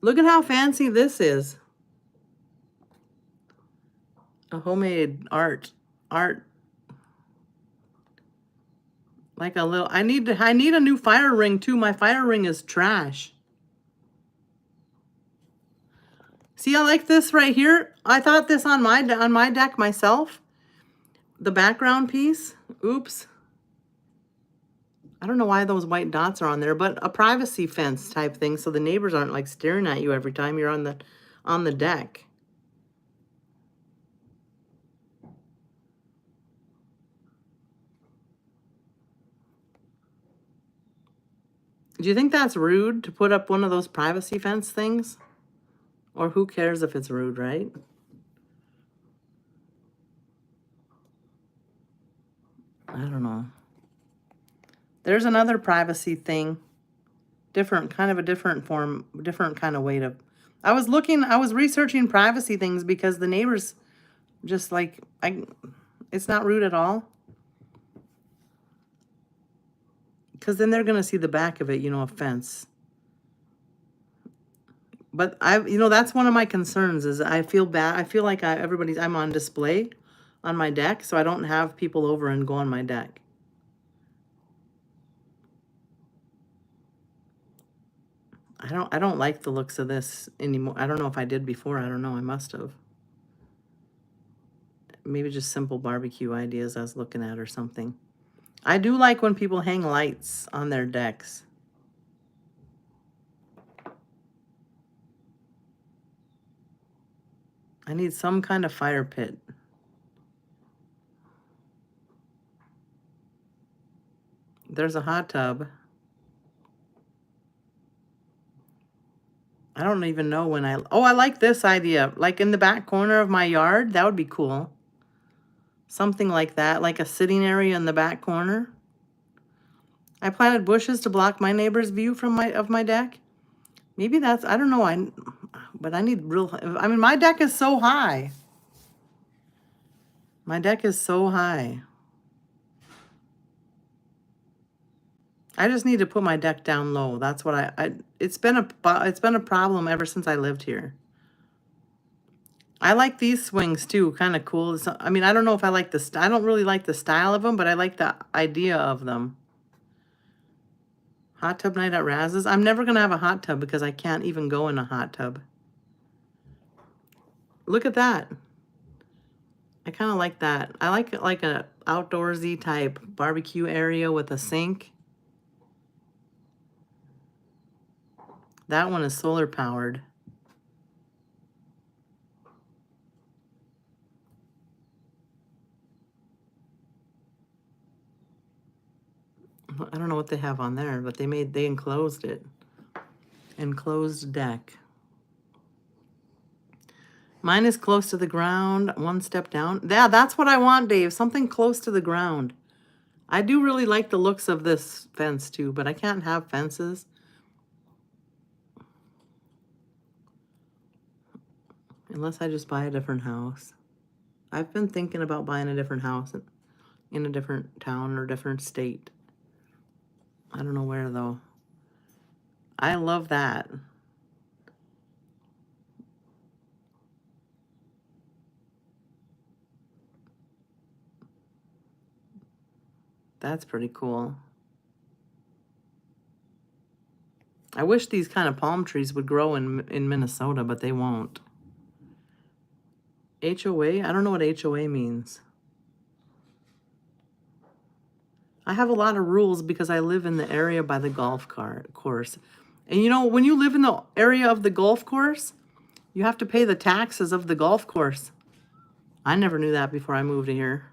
Look at how fancy this is. A homemade art. Like a little, I need a new fire ring too. My fire ring is trash. See, I like this right here. I thought this on my deck myself. The background piece. Oops. I don't know why those white dots are on there, but a privacy fence type thing so the neighbors aren't like staring at you every time you're on the deck. Do you think that's rude to put up one of those privacy fence things? Or who cares if it's rude, right? I don't know. There's another privacy thing. Different, kind of a different form, different kind of way to... I was researching privacy things because the neighbors just like, it's not rude at all. Because then they're going to see the back of it, a fence. But that's one of my concerns is I feel bad. I feel like I'm on display on my deck, so I don't have people over and go on my deck. I don't like the looks of this anymore. I don't know if I did before. I don't know. I must have. Maybe just simple barbecue ideas I was looking at or something. I do like when people hang lights on their decks. I need some kind of fire pit. There's a hot tub. I don't even know when I like this idea. Like in the back corner of my yard, that would be cool. Something like that, like a sitting area in the back corner. I planted bushes to block my neighbor's view from my deck. Maybe that's, I don't know, but I need my deck is so high. My deck is so high. I just need to put my deck down low. That's what it's been a problem ever since I lived here. I like these swings too, kind of cool. I don't know if I like I don't really like the style of them, but I like the idea of them. Hot tub night at Razz's. I'm never going to have a hot tub because I can't even go in a hot tub. Look at that. I kind of like that. I like it like a outdoorsy type barbecue area with a sink. That one is solar powered. I don't know what they have on there, but they enclosed it. Enclosed deck. Mine is close to the ground, one step down. Yeah, that's what I want, Dave. Something close to the ground. I do really like the looks of this fence too, but I can't have fences. Unless I just buy a different house. I've been thinking about buying a different house in a different town or different state. I don't know where though. I love that. That's pretty cool. I wish these kind of palm trees would grow in Minnesota, but they won't. HOA? I don't know what HOA means. I have a lot of rules because I live in the area by the golf course. And when you live in the area of the golf course, you have to pay the taxes of the golf course. I never knew that before I moved here.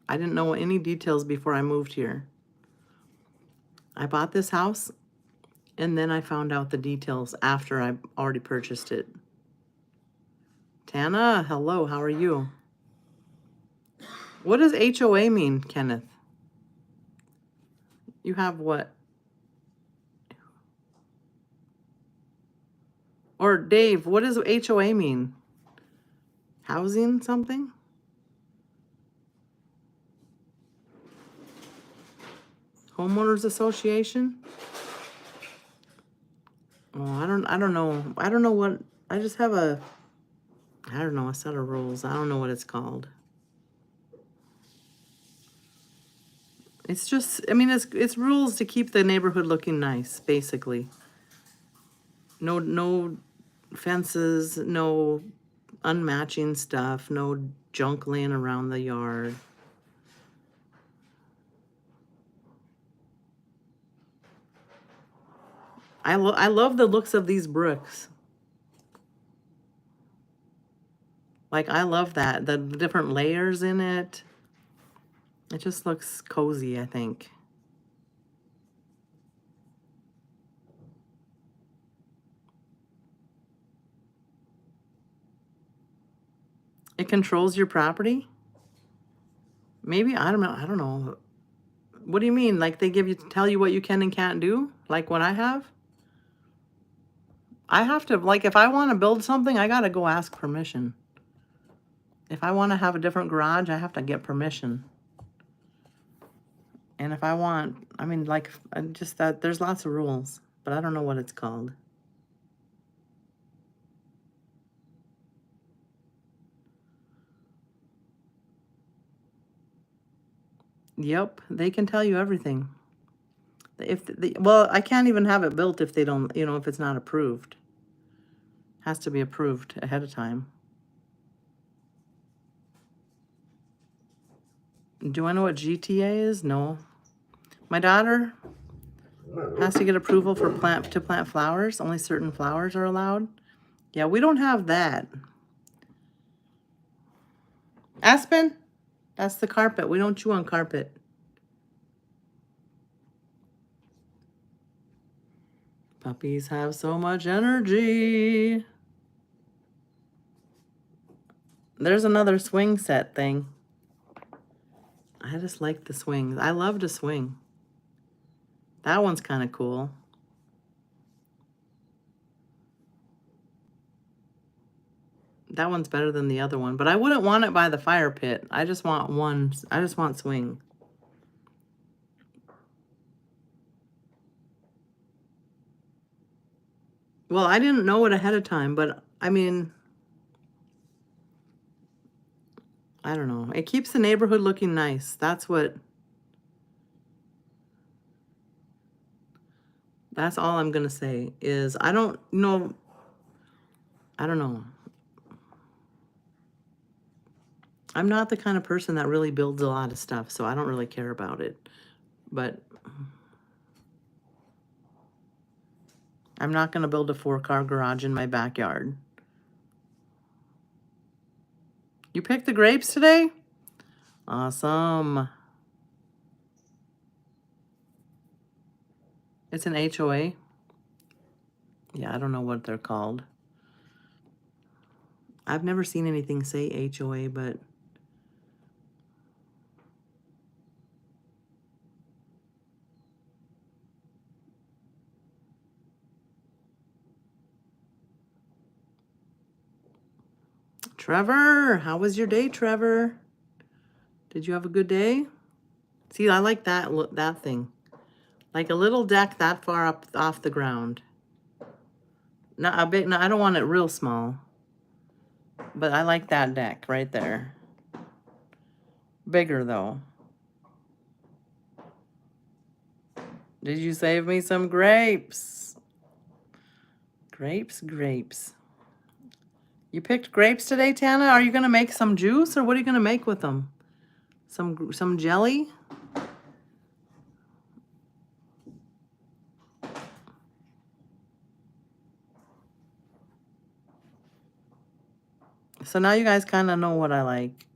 I didn't know any details before I moved here. I bought this house, and then I found out the details after I already purchased it. Tana, hello, how are you? What does HOA mean, Kenneth? You have what? Or Dave, what does HOA mean? Housing something? Homeowners Association? Oh, I don't know. I don't know what, I just have a set of rules. I don't know what it's called. It's just, it's rules to keep the neighborhood looking nice, basically. No fences, no unmatching stuff, no junk laying around the yard. I love the looks of these bricks. Like, I love that. The different layers in it. It just looks cozy, I think. It controls your property? Maybe, I don't know. I don't know. What do you mean? Like they tell you what you can and can't do? Like what I have? I have to, like if I want to build something, I got to go ask permission. If I want to have a different garage, I have to get permission. And if I want, I mean, like, just that, there's lots of rules, but I don't know what it's called. Yep, they can tell you everything. Well, I can't even have it built if they don't, if it's not approved. Has to be approved ahead of time. Do I know what GTA is? No. My daughter has to get approval for to plant flowers. Only certain flowers are allowed. Yeah, we don't have that. Aspen, that's the carpet. We don't chew on carpet. Puppies have so much energy. There's another swing set thing. I just like the swings. I love to swing. That one's kind of cool. That one's better than the other one, but I wouldn't want it by the fire pit. I just want one. I just want swing. Well, I didn't know it ahead of time, but I mean, I don't know. It keeps the neighborhood looking nice. That's all I'm going to say is I don't know. I'm not the kind of person that really builds a lot of stuff, so I don't really care about it. But I'm not going to build a 4-car garage in my backyard. You picked the grapes today? Awesome. It's an HOA. Yeah, I don't know what they're called. I've never seen anything say HOA, but Trevor, how was your day, Trevor? Did you have a good day? See, I like that thing. Like a little deck that far up off the ground. Not a big, no, I don't want it real small. But I like that deck right there. Bigger though. Did you save me some grapes? Grapes. You picked grapes today, Tana? Are you going to make some juice or what are you going to make with them? Some jelly? So now you guys kind of know what I like.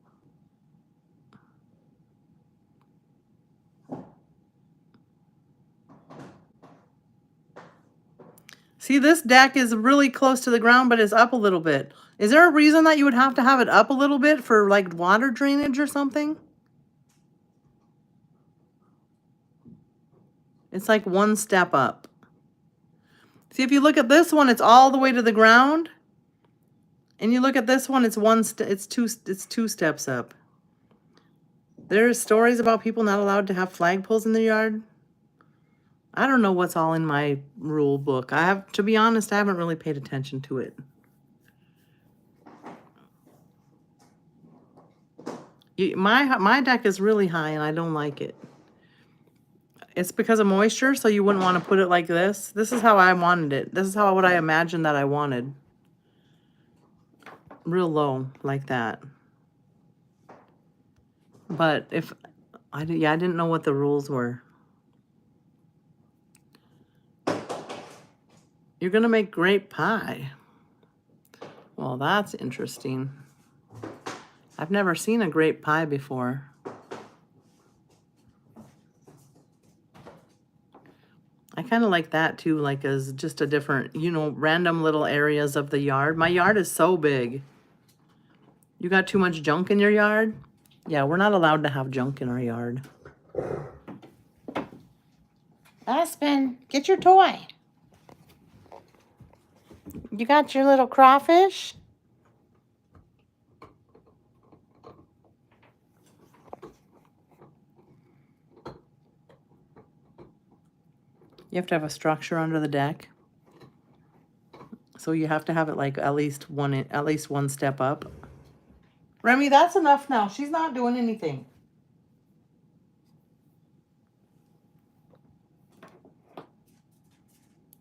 See, this deck is really close to the ground, but it's up a little bit. Is there a reason that you would have to have it up a little bit for like water drainage or something? It's like one step up. See, if you look at this one, it's all the way to the ground. And you look at this one, it's two steps up. There's stories about people not allowed to have flagpoles in their yard. I don't know what's all in my rule book. To be honest, I haven't really paid attention to it. My deck is really high and I don't like it. It's because of moisture, so you wouldn't want to put it like this. This is how I wanted it. This is what I imagined that I wanted. Real low, like that. But I didn't know what the rules were. You're gonna make grape pie. Well, that's interesting. I've never seen a grape pie before. I kind of like that too, like as just a different, you know, random little areas of the yard. My yard is so big. You got too much junk in your yard? Yeah, we're not allowed to have junk in our yard. Aspen, get your toy. You got your little crawfish? You have to have a structure under the deck. So you have to have it like at least one step up. Remy, that's enough now. She's not doing anything.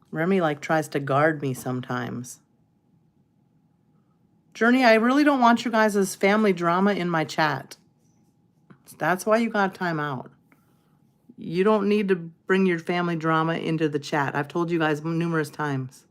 Remy like tries to guard me sometimes. Journey, I really don't want you guys' family drama in my chat. That's why you got time out. You don't need to bring your family drama into the chat. I've told you guys numerous times.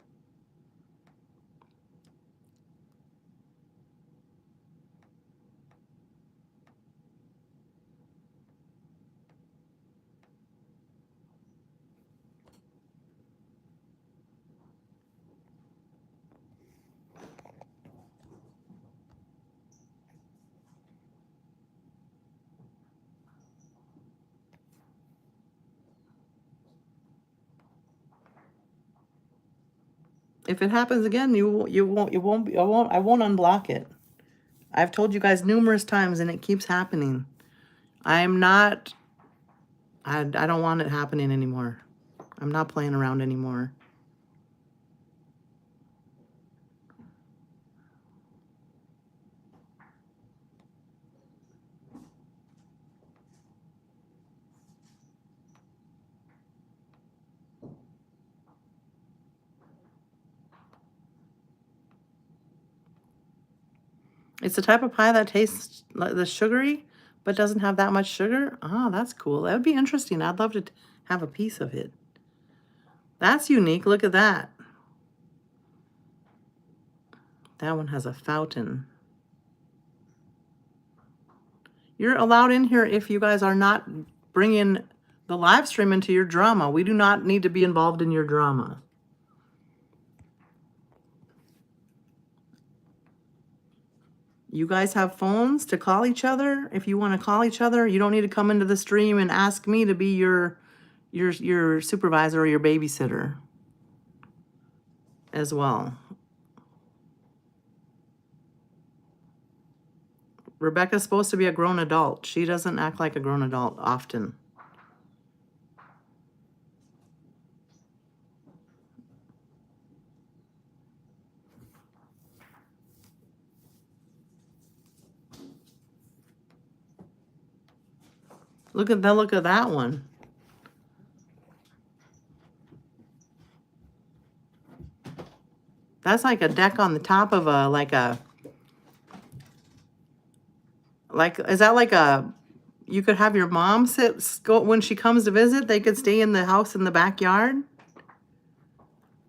If it happens again, I won't unblock it. I've told you guys numerous times and it keeps happening. I don't want it happening anymore. I'm not playing around anymore. It's the type of pie that tastes like the sugary, but doesn't have that much sugar. Oh, that's cool. That would be interesting. I'd love to have a piece of it. That's unique. Look at that. That one has a fountain. You're allowed in here if you guys are not bringing the live stream into your drama. We do not need to be involved in your drama. You guys have phones to call each other. If you want to call each other, you don't need to come into the stream and ask me to be your supervisor or your babysitter as well. Rebecca's supposed to be a grown adult. She doesn't act like a grown adult often. Look at that one. That's like a deck on the top of is that like you could have your mom go when she comes to visit, they could stay in the house in the backyard?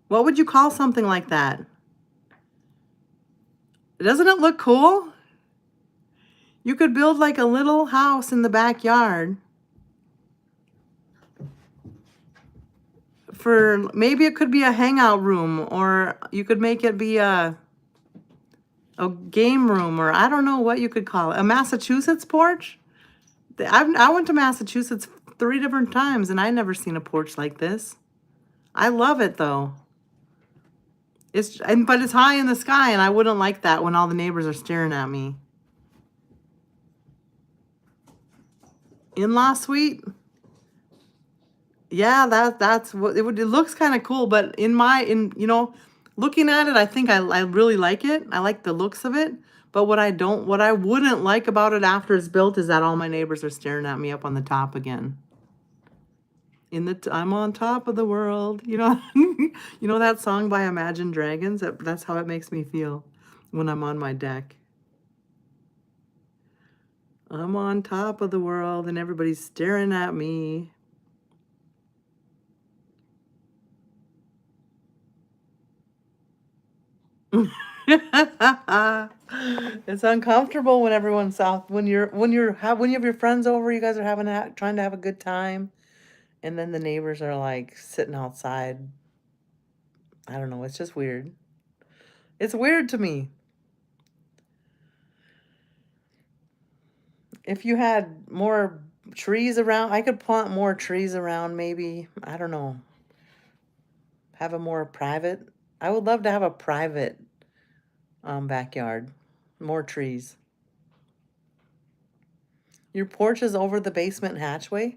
What would you call something like that? Doesn't it look cool? You could build like a little house in the backyard. Maybe it could be a hangout room, or you could make it be a game room, or I don't know what you could call it. A Massachusetts porch? I went to Massachusetts 3 different times and I never seen a porch like this. I love it though. But it's high in the sky and I wouldn't like that when all the neighbors are staring at me. In-law suite? Yeah, that's what it looks kind of cool, but looking at it, I think I really like it. I like the looks of it. But what I wouldn't like about it after it's built is that all my neighbors are staring at me up on the top again. I'm on top of the world, you know. You know that song by Imagine Dragons? That's how it makes me feel when I'm on my deck. I'm on top of the world and everybody's staring at me. It's uncomfortable when everyone's out when you have your friends over, you guys are trying to have a good time, and then the neighbors are like sitting outside. I don't know, it's just weird. It's weird to me. If you had more trees around, I could plant more trees around maybe. I don't know. Have a more private. I would love to have a private backyard. More trees. Your porch is over the basement hatchway?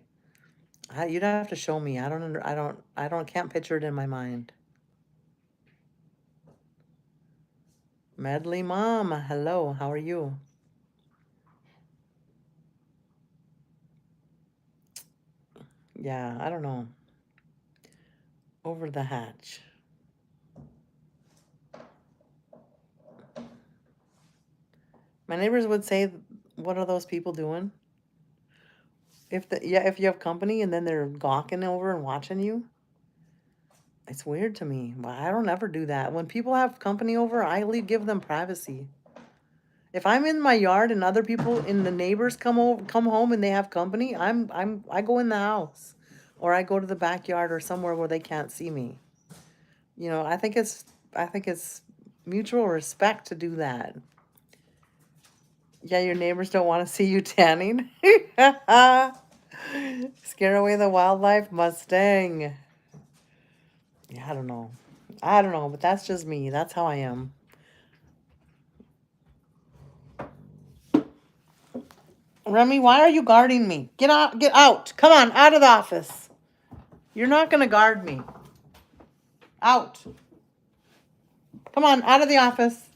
You'd have to show me. Can't picture it in my mind. Medley Mom, hello, how are you? Yeah, I don't know. Over the hatch. My neighbors would say, what are those people doing? If you have company and then they're gawking over and watching you, it's weird to me. But I don't ever do that. When people have company over, give them privacy. If I'm in my yard and other people in the neighbors come home and they have company, I go in the house, or I go to the backyard or somewhere where they can't see me. You know, I think it's mutual respect to do that. Yeah, your neighbors don't want to see you tanning. Scare away the wildlife, Mustang. Yeah, I don't know. But that's just me. That's how I am. Remy, why are you guarding me? Get out, get out. Come on, out of the office. You're not going to guard me. Out. Come on, out of the office.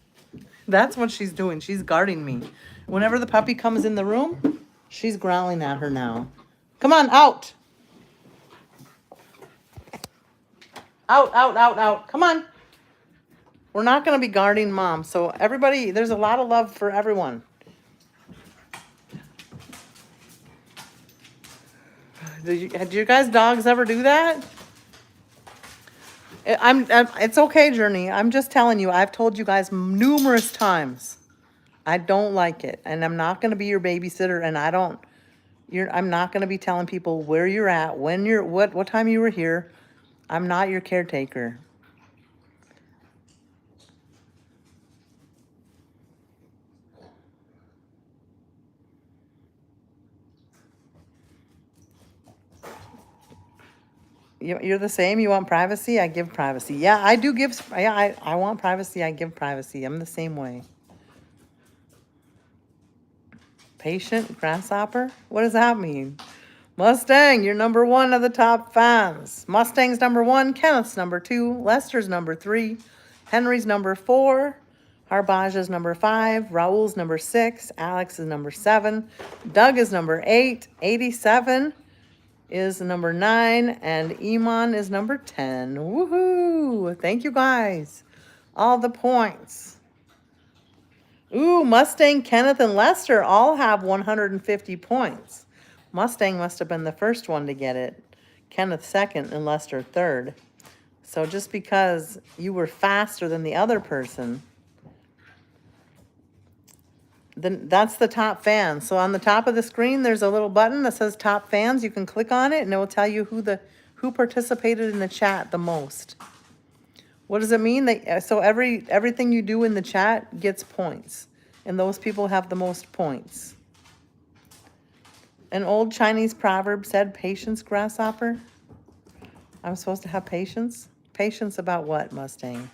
That's what she's doing. She's guarding me. Whenever the puppy comes in the room, she's growling at her now. Come on, out. Out, out, out, out. Come on. We're not going to be guarding Mom. So everybody, there's a lot of love for everyone. Did your guys' dogs ever do that? It's okay, Journey. I'm just telling you. I've told you guys numerous times. I don't like it, and I'm not going to be your babysitter. And I'm not going to be telling people where you're at, what time you were here. I'm not your caretaker. You're the same. You want privacy? I give privacy. Yeah, I do give. Yeah, I want privacy. I give privacy. I'm the same way. Patient grasshopper? What does that mean? Mustang, you're number one of the top fans. Mustang's number one. Kenneth's number two. Lester's number three. Henry's number four. Harbaj is number five. Raul's number six. Alex is number seven. Doug is number eight. 87 is number 9, and Iman is number 10. Woohoo! Thank you guys. All the points. Ooh, Mustang, Kenneth, and Lester all have 150 points. Mustang must have been the first one to get it. Kenneth second and Lester third. So just because you were faster than the other person, then that's the top fan. So on the top of the screen, there's a little button that says top fans. You can click on it and it will tell you who participated in the chat the most. What does it mean? So everything you do in the chat gets points, and those people have the most points. An old Chinese proverb said, patience, grasshopper. I'm supposed to have patience? Patience about what, Mustang?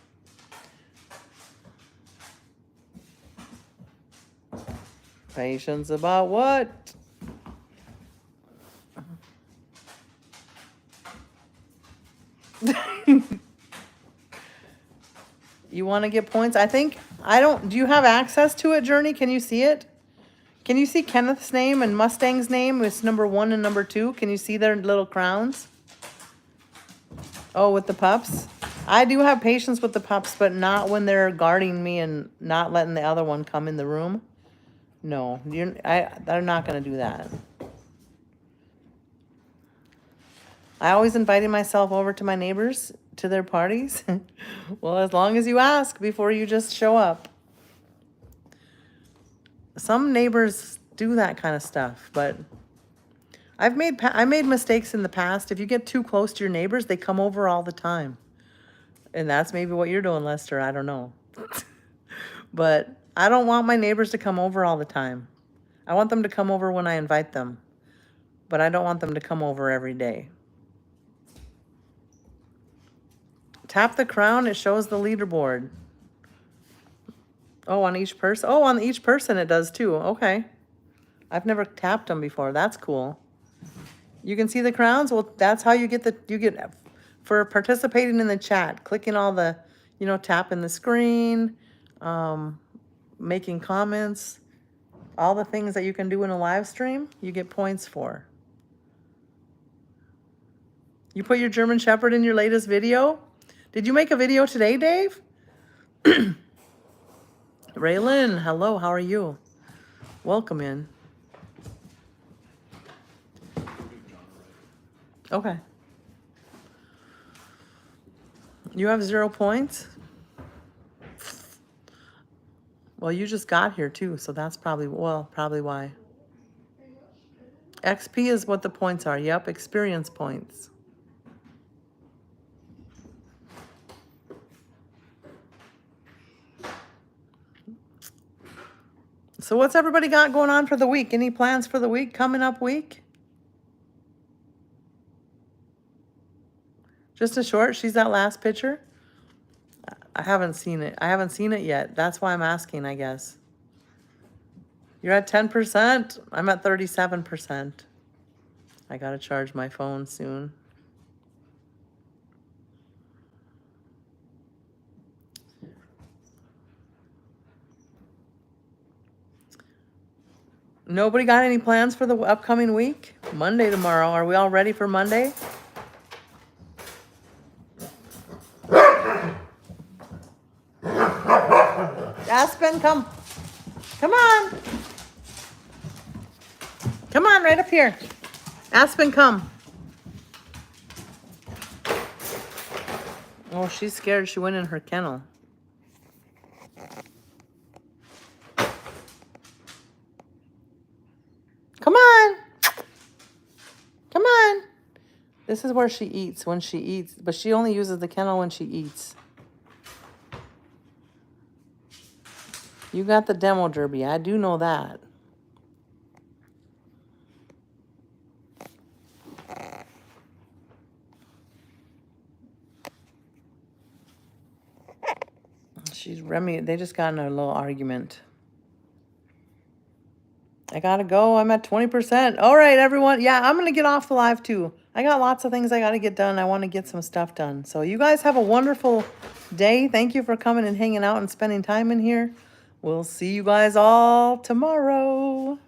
Patience about what? You want to get points? Do you have access to it, Journey? Can you see it? Can you see Kenneth's name and Mustang's name? It's number 1 and number 2. Can you see their little crowns? Oh, with the pups? I do have patience with the pups, but not when they're guarding me and not letting the other one come in the room. No, they're not going to do that. I always invited myself over to my neighbors to their parties? Well, as long as you ask before you just show up. Some neighbors do that kind of stuff, but I made mistakes in the past. If you get too close to your neighbors, they come over all the time. And that's maybe what you're doing, Lester. I don't know. But I don't want my neighbors to come over all the time. I want them to come over when I invite them. But I don't want them to come over every day. Tap the crown, it shows the leaderboard. Oh, on each person? Oh, on each person it does too. Okay. I've never tapped them before. That's cool. You can see the crowns? Well, that's how you get for participating in the chat, clicking all the, tapping the screen, making comments, all the things that you can do in a live stream, you get points for. You put your German Shepherd in your latest video? Did you make a video today, Dave? Raylan, hello, how are you? Welcome in. Okay. You have 0 points? Well, you just got here too, so that's probably why. XP is what the points are. Yep, experience points. So what's everybody got going on for the week? Any plans for the week, coming up week? Just a short, she's that last picture? I haven't seen it. I haven't seen it yet. That's why I'm asking, I guess. You're at 10%? I'm at 37%. I gotta charge my phone soon. Nobody got any plans for the upcoming week? Monday tomorrow. Are we all ready for Monday? Aspen, come. Come on. Come on, right up here. Aspen, come. Oh, she's scared. She went in her kennel. Come on. Come on. This is where she eats when she eats, but she only uses the kennel when she eats. You got the demo derby. I do know that. Remy, they just got in a little argument. I gotta go. I'm at 20%. All right, everyone. Yeah, I'm gonna get off the live too. I got lots of things I gotta get done. I want to get some stuff done. So you guys have a wonderful day. Thank you for coming and hanging out and spending time in here. We'll see you guys all tomorrow.